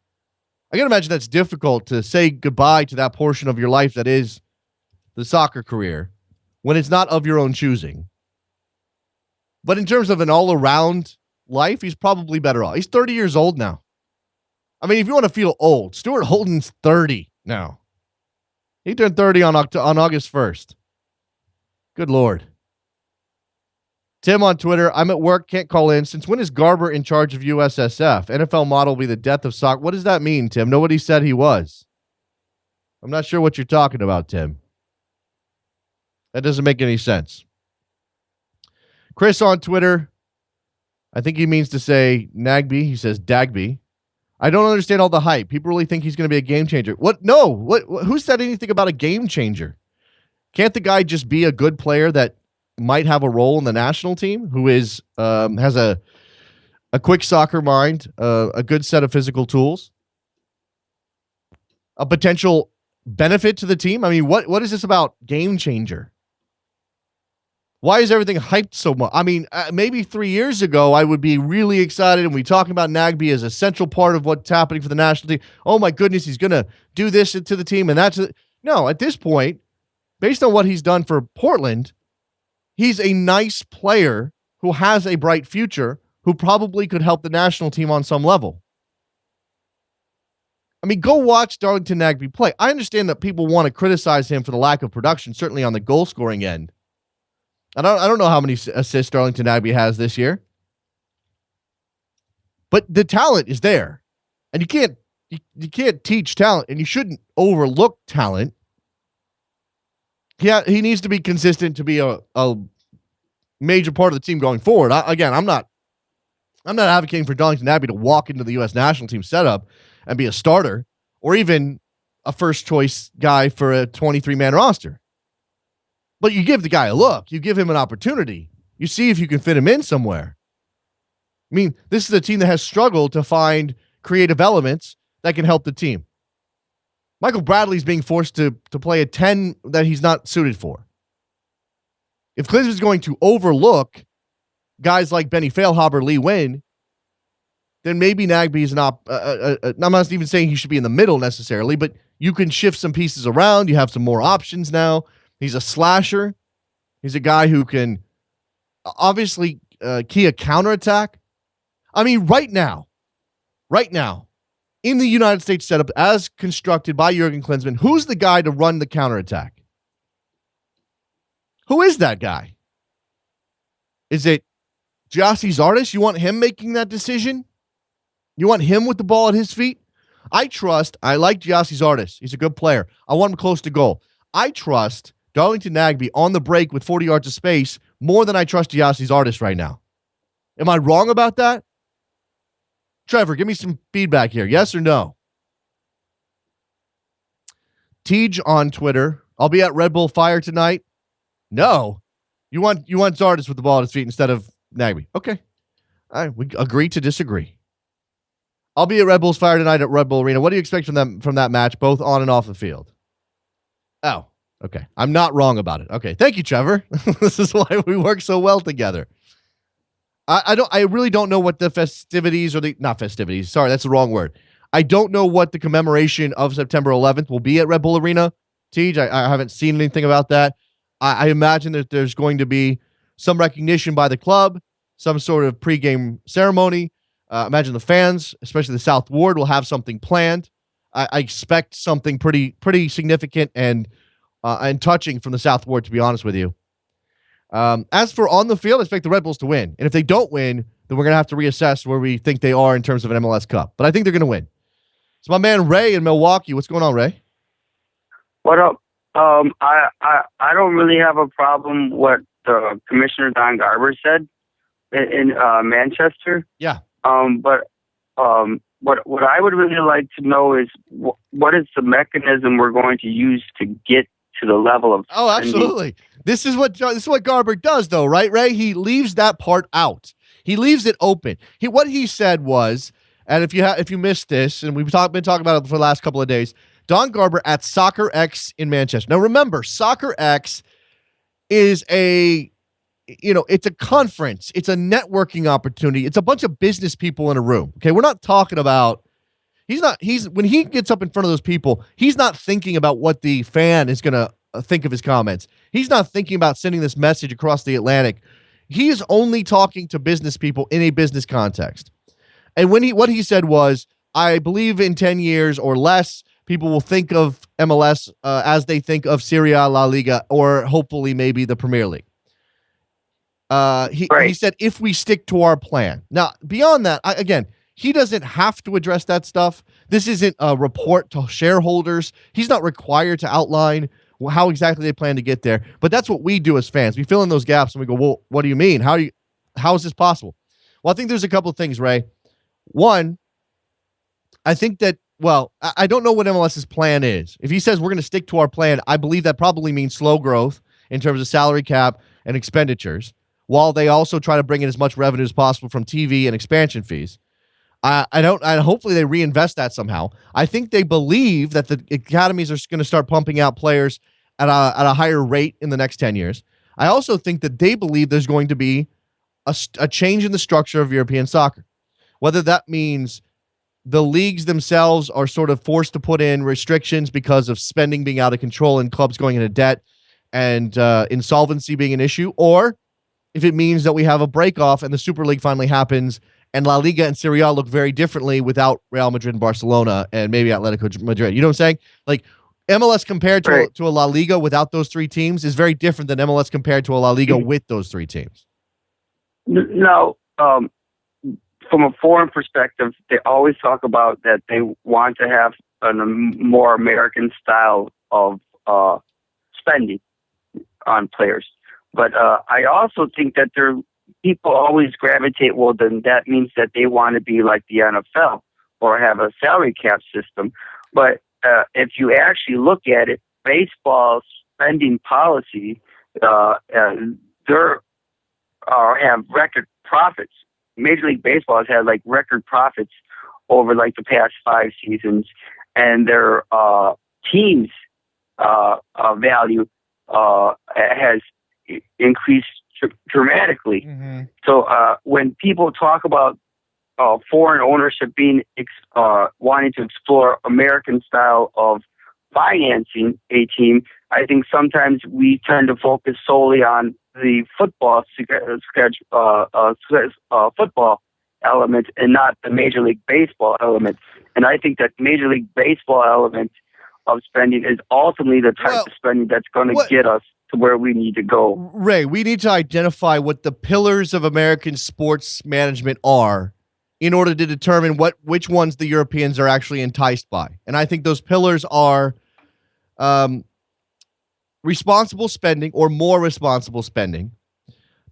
I can imagine that's difficult to say goodbye to that portion of your life that is the soccer career when it's not of your own choosing. But in terms of an all-around life, he's probably better off. He's 30 years old now. I mean, if you want to feel old, Stuart Holden's 30 now. He turned 30 on August 1st. Good Lord. Tim on Twitter, I'm at work, can't call in. Since when is Garber in charge of USSF? NFL model will be the death of soccer. What does that mean, Tim? Nobody said he was. I'm not sure what you're talking about, Tim. That doesn't make any sense. Chris on Twitter, I think he means to say Nagby. He says Dagby. I don't understand all the hype. People really think he's going to be a game changer. What? No. What? Who said anything about a game changer? Can't the guy just be a good player that might have a role in the national team, who is has a quick soccer mind, a good set of physical tools, a potential benefit to the team? I mean, what is this about game changer? Why is everything hyped so much? I mean, maybe 3 years ago, I would be really excited, and we talking about Nagby as a central part of what's happening for the national team. Oh, my goodness, he's going to do this to the team, and that's it. No, at this point, based on what he's done for Portland, he's a nice player who has a bright future, who probably could help the national team on some level. I mean, go watch Darlington Nagby play. I understand that people want to criticize him for the lack of production, certainly on the goal-scoring end. I don't know how many assists Darlington Nagby has this year, but the talent is there, and you can't teach talent, and you shouldn't overlook talent. Yeah, he needs to be consistent to be a major part of the team going forward. I'm not advocating for Darlington Nagby to walk into the U.S. national team setup and be a starter, or even a first choice guy for a 23-man roster. But you give the guy a look. You give him an opportunity. You see if you can fit him in somewhere. I mean, this is a team that has struggled to find creative elements that can help the team. Michael Bradley's being forced to play a 10 that he's not suited for. If Klinsman's going to overlook guys like Benny Failhaber, Lee Wynn, then maybe Nagby's I'm not even saying he should be in the middle necessarily, but you can shift some pieces around. You have some more options now. He's a slasher. He's a guy who can obviously key a counterattack. I mean, right now, in the United States setup as constructed by Jurgen Klinsmann, who's the guy to run the counterattack? Who is that guy? Is it Gyasi Zardes? You want him making that decision? You want him with the ball at his feet? I like Gyasi Zardes. He's a good player. I want him close to goal. I trust Darlington Nagby on the break with 40 yards of space more than I trust Gyasi Zardes right now. Am I wrong about that? Trevor, give me some feedback here. Yes or no? Tej on Twitter. I'll be at Red Bull Fire tonight. No. You want Zardes with the ball at his feet instead of Nagby. Okay. All right. We agree to disagree. I'll be at Red Bull's Fire tonight at Red Bull Arena. What do you expect from that match, both on and off the field? Oh, okay. I'm not wrong about it. Okay. Thank you, Trevor. This is why we work so well together. I really don't know what the festivities not festivities. Sorry, that's the wrong word. I don't know what the commemoration of September 11th will be at Red Bull Arena. Tej, I haven't seen anything about that. I imagine that there's going to be some recognition by the club, some sort of pregame ceremony. Imagine the fans, especially the South Ward, will have something planned. I expect something pretty significant and touching from the South Ward, to be honest with you. As for on the field, I expect the Red Bulls to win. And if they don't win, then we're going to have to reassess where we think they are in terms of an MLS Cup. But I think they're going to win. So my man Ray in Milwaukee. What's going on, Ray? What up? I don't really have a problem with the Commissioner Don Garber said in Manchester. Yeah. But what I would really like to know is what is the mechanism we're going to use to get to the level of Oh, absolutely. This is what Garber does, though, right, Ray? He leaves that part out. He leaves it open. What he said was, and if you missed this, and we've been talking about it for the last couple of days, Don Garber at Soccer X in Manchester. Now, remember, Soccer X is it's a conference. It's a networking opportunity. It's a bunch of business people in a room. Okay, we're not talking about. When he gets up in front of those people, he's not thinking about what the fan is going to think of his comments. He's not thinking about sending this message across the Atlantic. He is only talking to business people in a business context. And what he said was, I believe in 10 years or less, people will think of MLS as they think of Serie A, La Liga, or hopefully maybe the Premier League. He said, if we stick to our plan. Now, beyond that, again, he doesn't have to address that stuff. This isn't a report to shareholders. He's not required to outline how exactly they plan to get there. But that's what we do as fans. We fill in those gaps and we go, well, what do you mean? How is this possible? Well, I think there's a couple of things, Ray. One, I think that, I don't know what MLS's plan is. If he says we're going to stick to our plan, I believe that probably means slow growth in terms of salary cap and expenditures, while they also try to bring in as much revenue as possible from TV and expansion fees. Hopefully they reinvest that somehow. I think they believe that the academies are going to start pumping out players at a higher rate in the next 10 years. I also think that they believe there's going to be a change in the structure of European soccer. Whether that means the leagues themselves are sort of forced to put in restrictions because of spending being out of control and clubs going into debt and insolvency being an issue, or if it means that we have a break-off and the Super League finally happens and La Liga and Serie A look very differently without Real Madrid and Barcelona and maybe Atletico Madrid. You know what I'm saying? Like, MLS compared to a La Liga without those three teams is very different than MLS compared to a La Liga with those three teams. No, from a foreign perspective, they always talk about that they want to have a more American style of spending on players. But I also think that people always gravitate, well, then that means that they want to be like the NFL or have a salary cap system. But if you actually look at it, baseball's spending policy, have record profits. Major League Baseball has had like record profits over like the past 5 seasons, and their team's value has increased dramatically. Mm-hmm. So when people talk about foreign ownership being wanting to explore American style of financing a team, I think sometimes we tend to focus solely on the football football element and not the Major League Baseball element. And I think that Major League Baseball element of spending is ultimately the type of spending that's going to get us to where we need to go. Ray, we need to identify what the pillars of American sports management are in order to determine which ones the Europeans are actually enticed by. And I think those pillars are responsible spending or more responsible spending,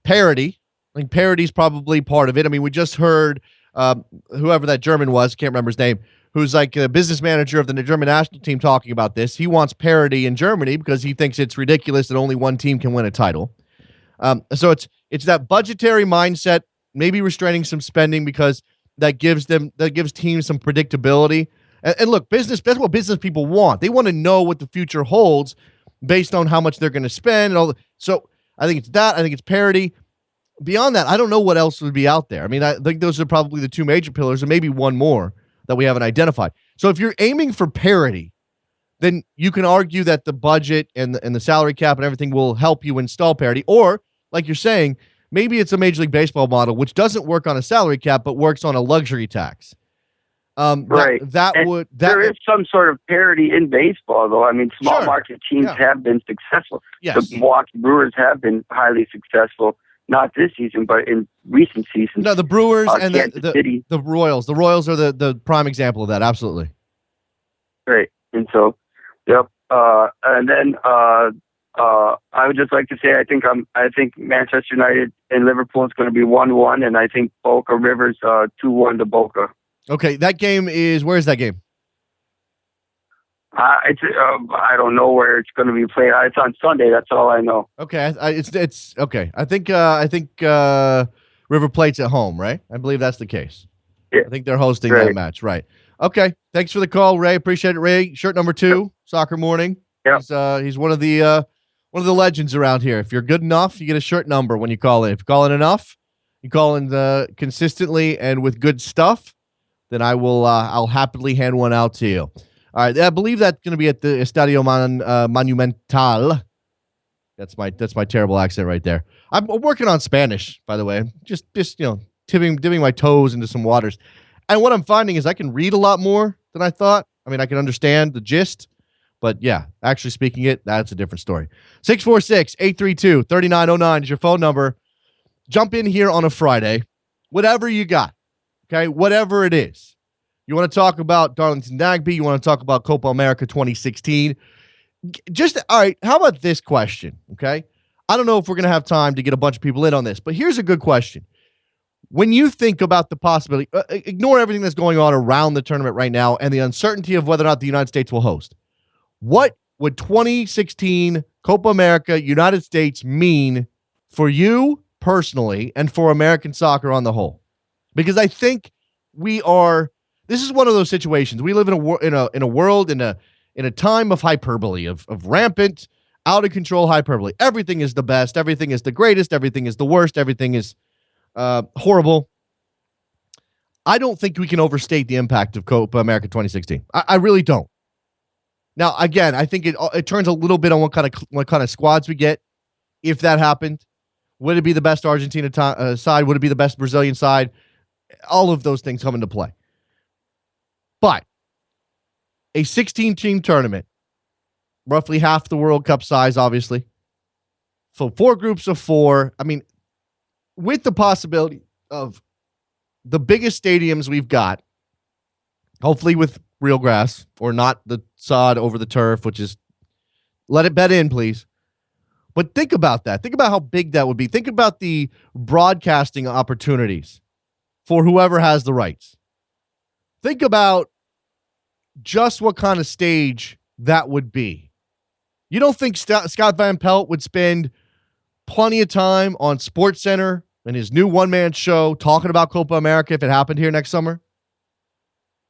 parity. I think parity is probably part of it. I mean, we just heard whoever that German was, can't remember his name, who's like a business manager of the German national team talking about this. He wants parity in Germany because he thinks it's ridiculous that only one team can win a title. So it's that budgetary mindset, maybe restraining some spending because that gives teams some predictability. And look, that's what business people want. They want to know what the future holds based on how much they're going to spend and all. So I think it's that. I think it's parity. Beyond that, I don't know what else would be out there. I mean, I think those are probably the two major pillars, and maybe one more that we haven't identified. So if you're aiming for parity, then you can argue that the budget and the salary cap and everything will help you install parity. Or, like you're saying, maybe it's a Major League Baseball model, which doesn't work on a salary cap, but works on a luxury tax. Right. There is some sort of parity in baseball, though. I mean, small market teams have been successful. Yes. The Milwaukee Brewers have been highly successful, not this season, but in recent seasons. No, the Brewers and the Royals. The Royals are the prime example of that. Absolutely. Right. And so, yep. And then I would just like to say I think Manchester United and Liverpool is going to be 1-1, and I think Boca Rivers 2-1 to Boca. Okay, that game is, where is that game? I don't know where it's going to be played. It's on Sunday. That's all I know. Okay, it's okay. I think River Plate's at home, right? I believe that's the case. Yeah. I think they're hosting Right. that match, right? Okay, thanks for the call, Ray. Appreciate it, Ray. Shirt number 2, Soccer Morning. Yep. He's one of the legends around here. If you're good enough, you get a shirt number when you call in. If you call in enough, you call in consistently and with good stuff, then I'll happily hand one out to you. All right, I believe that's going to be at the Estadio Monumental. That's my terrible accent right there. I'm working on Spanish, by the way. Just dipping my toes into some waters. And what I'm finding is I can read a lot more than I thought. I mean, I can understand the gist, but yeah, actually speaking it, that's a different story. 646-832-3909 is your phone number. Jump in here on a Friday, whatever you got, okay? Whatever it is. You want to talk about Darlington Nagbe? You want to talk about Copa America 2016? All right, how about this question, okay? I don't know if we're going to have time to get a bunch of people in on this, but here's a good question. When you think about the possibility, ignore everything that's going on around the tournament right now and the uncertainty of whether or not the United States will host. What would 2016 Copa America United States mean for you personally and for American soccer on the whole? Because I think this is one of those situations. We live in a world in a time of hyperbole, of rampant, out of control hyperbole. Everything is the best. Everything is the greatest. Everything is the worst. Everything is horrible. I don't think we can overstate the impact of Copa America 2016. I really don't. Now, again, I think it turns a little bit on what kind of squads we get. If that happened, would it be the best Argentina side? Would it be the best Brazilian side? All of those things come into play. But a 16-team tournament, roughly half the World Cup size, obviously. So 4 groups of 4. I mean, with the possibility of the biggest stadiums we've got, hopefully with real grass or not the sod over the turf, which is, let it bed in, please. But think about that. Think about how big that would be. Think about the broadcasting opportunities for whoever has the rights. Think about just what kind of stage that would be. You don't think Scott Van Pelt would spend plenty of time on SportsCenter and his new one-man show talking about Copa America if it happened here next summer?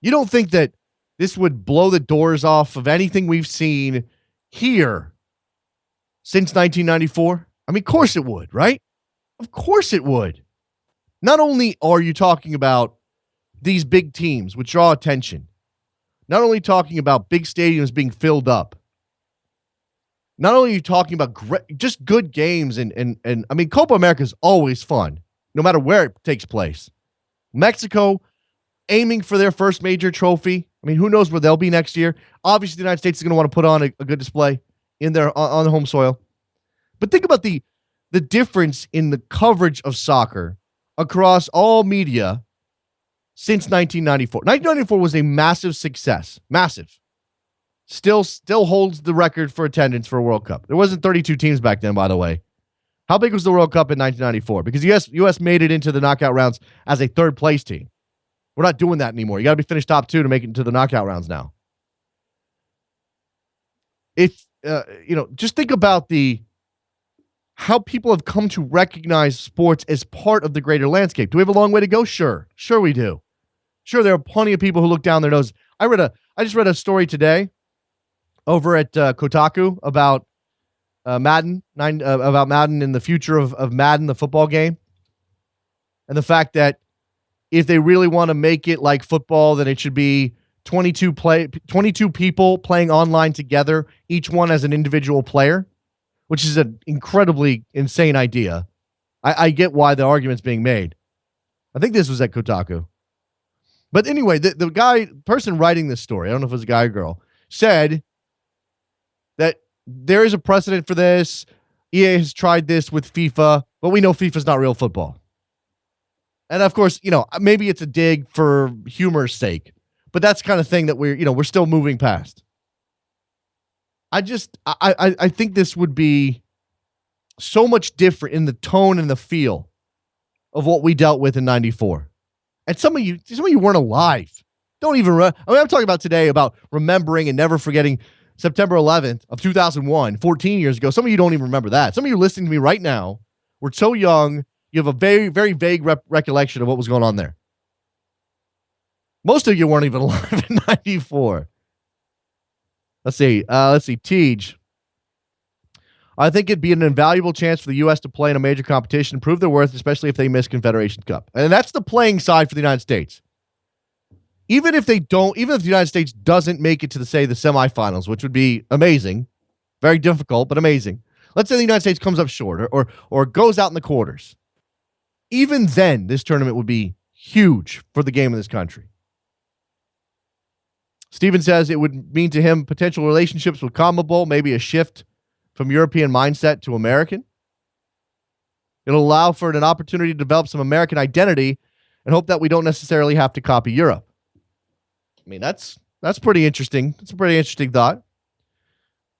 You don't think that this would blow the doors off of anything we've seen here since 1994? I mean, of course it would, right? Of course it would. Not only are you talking about these big teams which draw attention, not only talking about big stadiums being filled up, not only are you talking about just good games and I mean, Copa America is always fun, no matter where it takes place. Mexico aiming for their first major trophy. I mean, who knows where they'll be next year? Obviously, the United States is going to want to put on a good display in their on the home soil. But think about the difference in the coverage of soccer across all media since 1994. 1994 was a massive success. Massive. Still holds the record for attendance for a World Cup. There wasn't 32 teams back then, by the way. How big was the World Cup in 1994? Because U.S. made it into the knockout rounds as a third-place team. We're not doing that anymore. You got to be finished top 2 to make it into the knockout rounds now. Just think about how people have come to recognize sports as part of the greater landscape. Do we have a long way to go? Sure we do. Sure, there are plenty of people who look down their nose. I just read a story today over at Kotaku about Madden and the future of Madden, the football game, and the fact that if they really want to make it like football, then it should be 22 people playing online together, each one as an individual player, which is an incredibly insane idea. I get why the argument's being made. I think this was at Kotaku. But anyway, the person writing this story, I don't know if it was a guy or girl, said that there is a precedent for this. EA has tried this with FIFA, but we know FIFA's not real football. And of course, maybe it's a dig for humor's sake, but that's the kind of thing that we're still moving past. I think this would be so much different in the tone and the feel of what we dealt with in 94. And some of you weren't alive. Don't even I'm talking about today about remembering and never forgetting September 11th of 2001, 14 years ago. Some of you don't even remember that. Some of you listening to me right now were so young, you have a very, very vague recollection of what was going on there. Most of you weren't even alive in 94. Let's see, Tej. I think it'd be an invaluable chance for the U.S. to play in a major competition, prove their worth, especially if they miss Confederation Cup. And that's the playing side for the United States. Even if the United States doesn't make it to the semifinals, which would be amazing, very difficult, but amazing. Let's say the United States comes up short or goes out in the quarters. Even then, this tournament would be huge for the game in this country. Steven says it would mean to him potential relationships with CONMEBOL, maybe a shift from European mindset to American. It'll allow for an opportunity to develop some American identity and hope that we don't necessarily have to copy Europe. I mean, that's pretty interesting. It's a pretty interesting thought.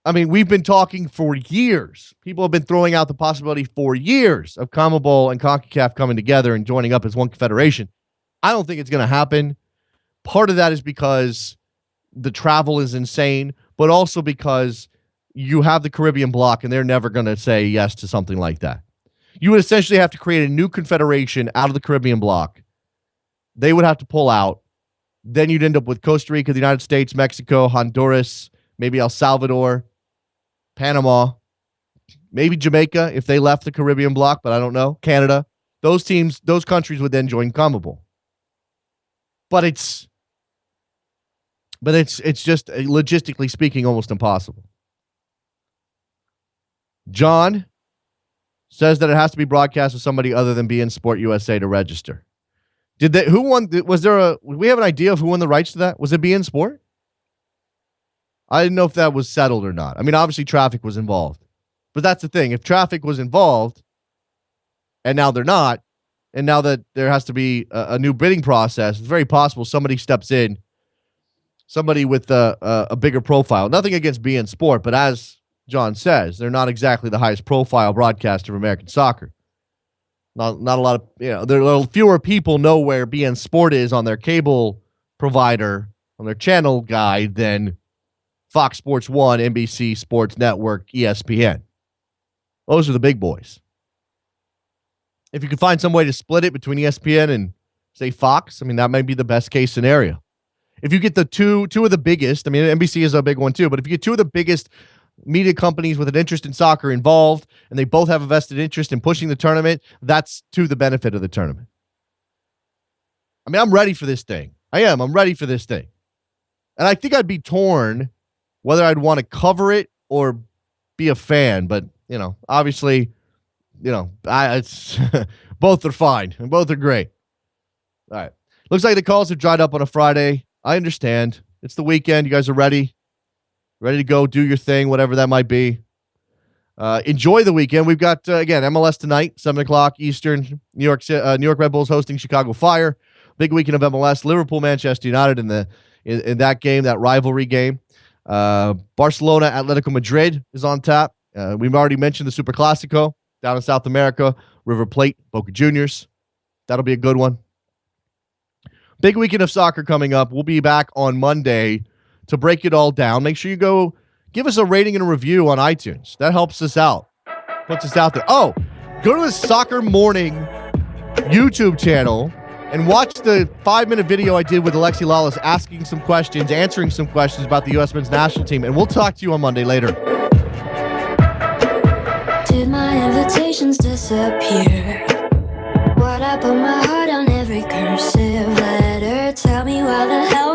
I mean, we've been talking for years. People have been throwing out the possibility for years of CONMEBOL and CONCACAF coming together and joining up as one confederation. I don't think it's going to happen. Part of that is because the travel is insane, but also because you have the Caribbean bloc and they're never going to say yes to something like that. You would essentially have to create a new confederation out of the Caribbean bloc. They would have to pull out. Then you'd end up with Costa Rica, the United States, Mexico, Honduras, maybe El Salvador, Panama, maybe Jamaica if they left the Caribbean bloc, but I don't know. Canada. Those teams, those countries would then join CONMEBOL. But it's just logistically speaking almost impossible. John says that it has to be broadcast with somebody other than beIN Sport USA to register. Who won? We have an idea of who won the rights to that? Was it beIN Sport? I didn't know if that was settled or not. I mean, obviously traffic was involved, but that's the thing. If traffic was involved and now they're not, and now that there has to be a new bidding process, it's very possible somebody steps in, somebody with a bigger profile. Nothing against beIN Sport, but as John says, they're not exactly the highest profile broadcaster of American soccer. Not a lot of, there are fewer people know where beIN Sport is on their cable provider, on their channel guide than Fox Sports 1, NBC Sports Network, ESPN. Those are the big boys. If you could find some way to split it between ESPN and, say, Fox, I mean, that might be the best case scenario. If you get the two of the biggest, I mean, NBC is a big one too, but if you get two of the biggest media companies with an interest in soccer involved, and they both have a vested interest in pushing the tournament, that's to the benefit of the tournament. I mean, I'm ready for this thing. I am. I'm ready for this thing. And I think I'd be torn whether I'd want to cover it or be a fan, but, obviously, it's both are fine and both are great. All right. Looks like the calls have dried up on a Friday. I understand. It's the weekend. You guys are ready to go do your thing, whatever that might be. Enjoy the weekend. We've got, again, MLS tonight, 7 o'clock Eastern. New York Red Bulls hosting Chicago Fire. Big weekend of MLS. Liverpool, Manchester United in that game, that rivalry game. Barcelona, Atletico Madrid is on tap. We've already mentioned the Super Clasico down in South America. River Plate, Boca Juniors. That'll be a good one. Big weekend of soccer coming up. We'll be back on Monday to break it all down. Make sure you go give us a rating and a review on iTunes. That helps us out. Puts us out there. Oh, go to the Soccer Morning YouTube channel and watch the 5-minute video I did with Alexi Lawless asking some questions, answering some questions about the U.S. men's national team. And we'll talk to you on Monday later. Did my invitations disappear? What I put my heart on every cursive letter? Tell me why the hell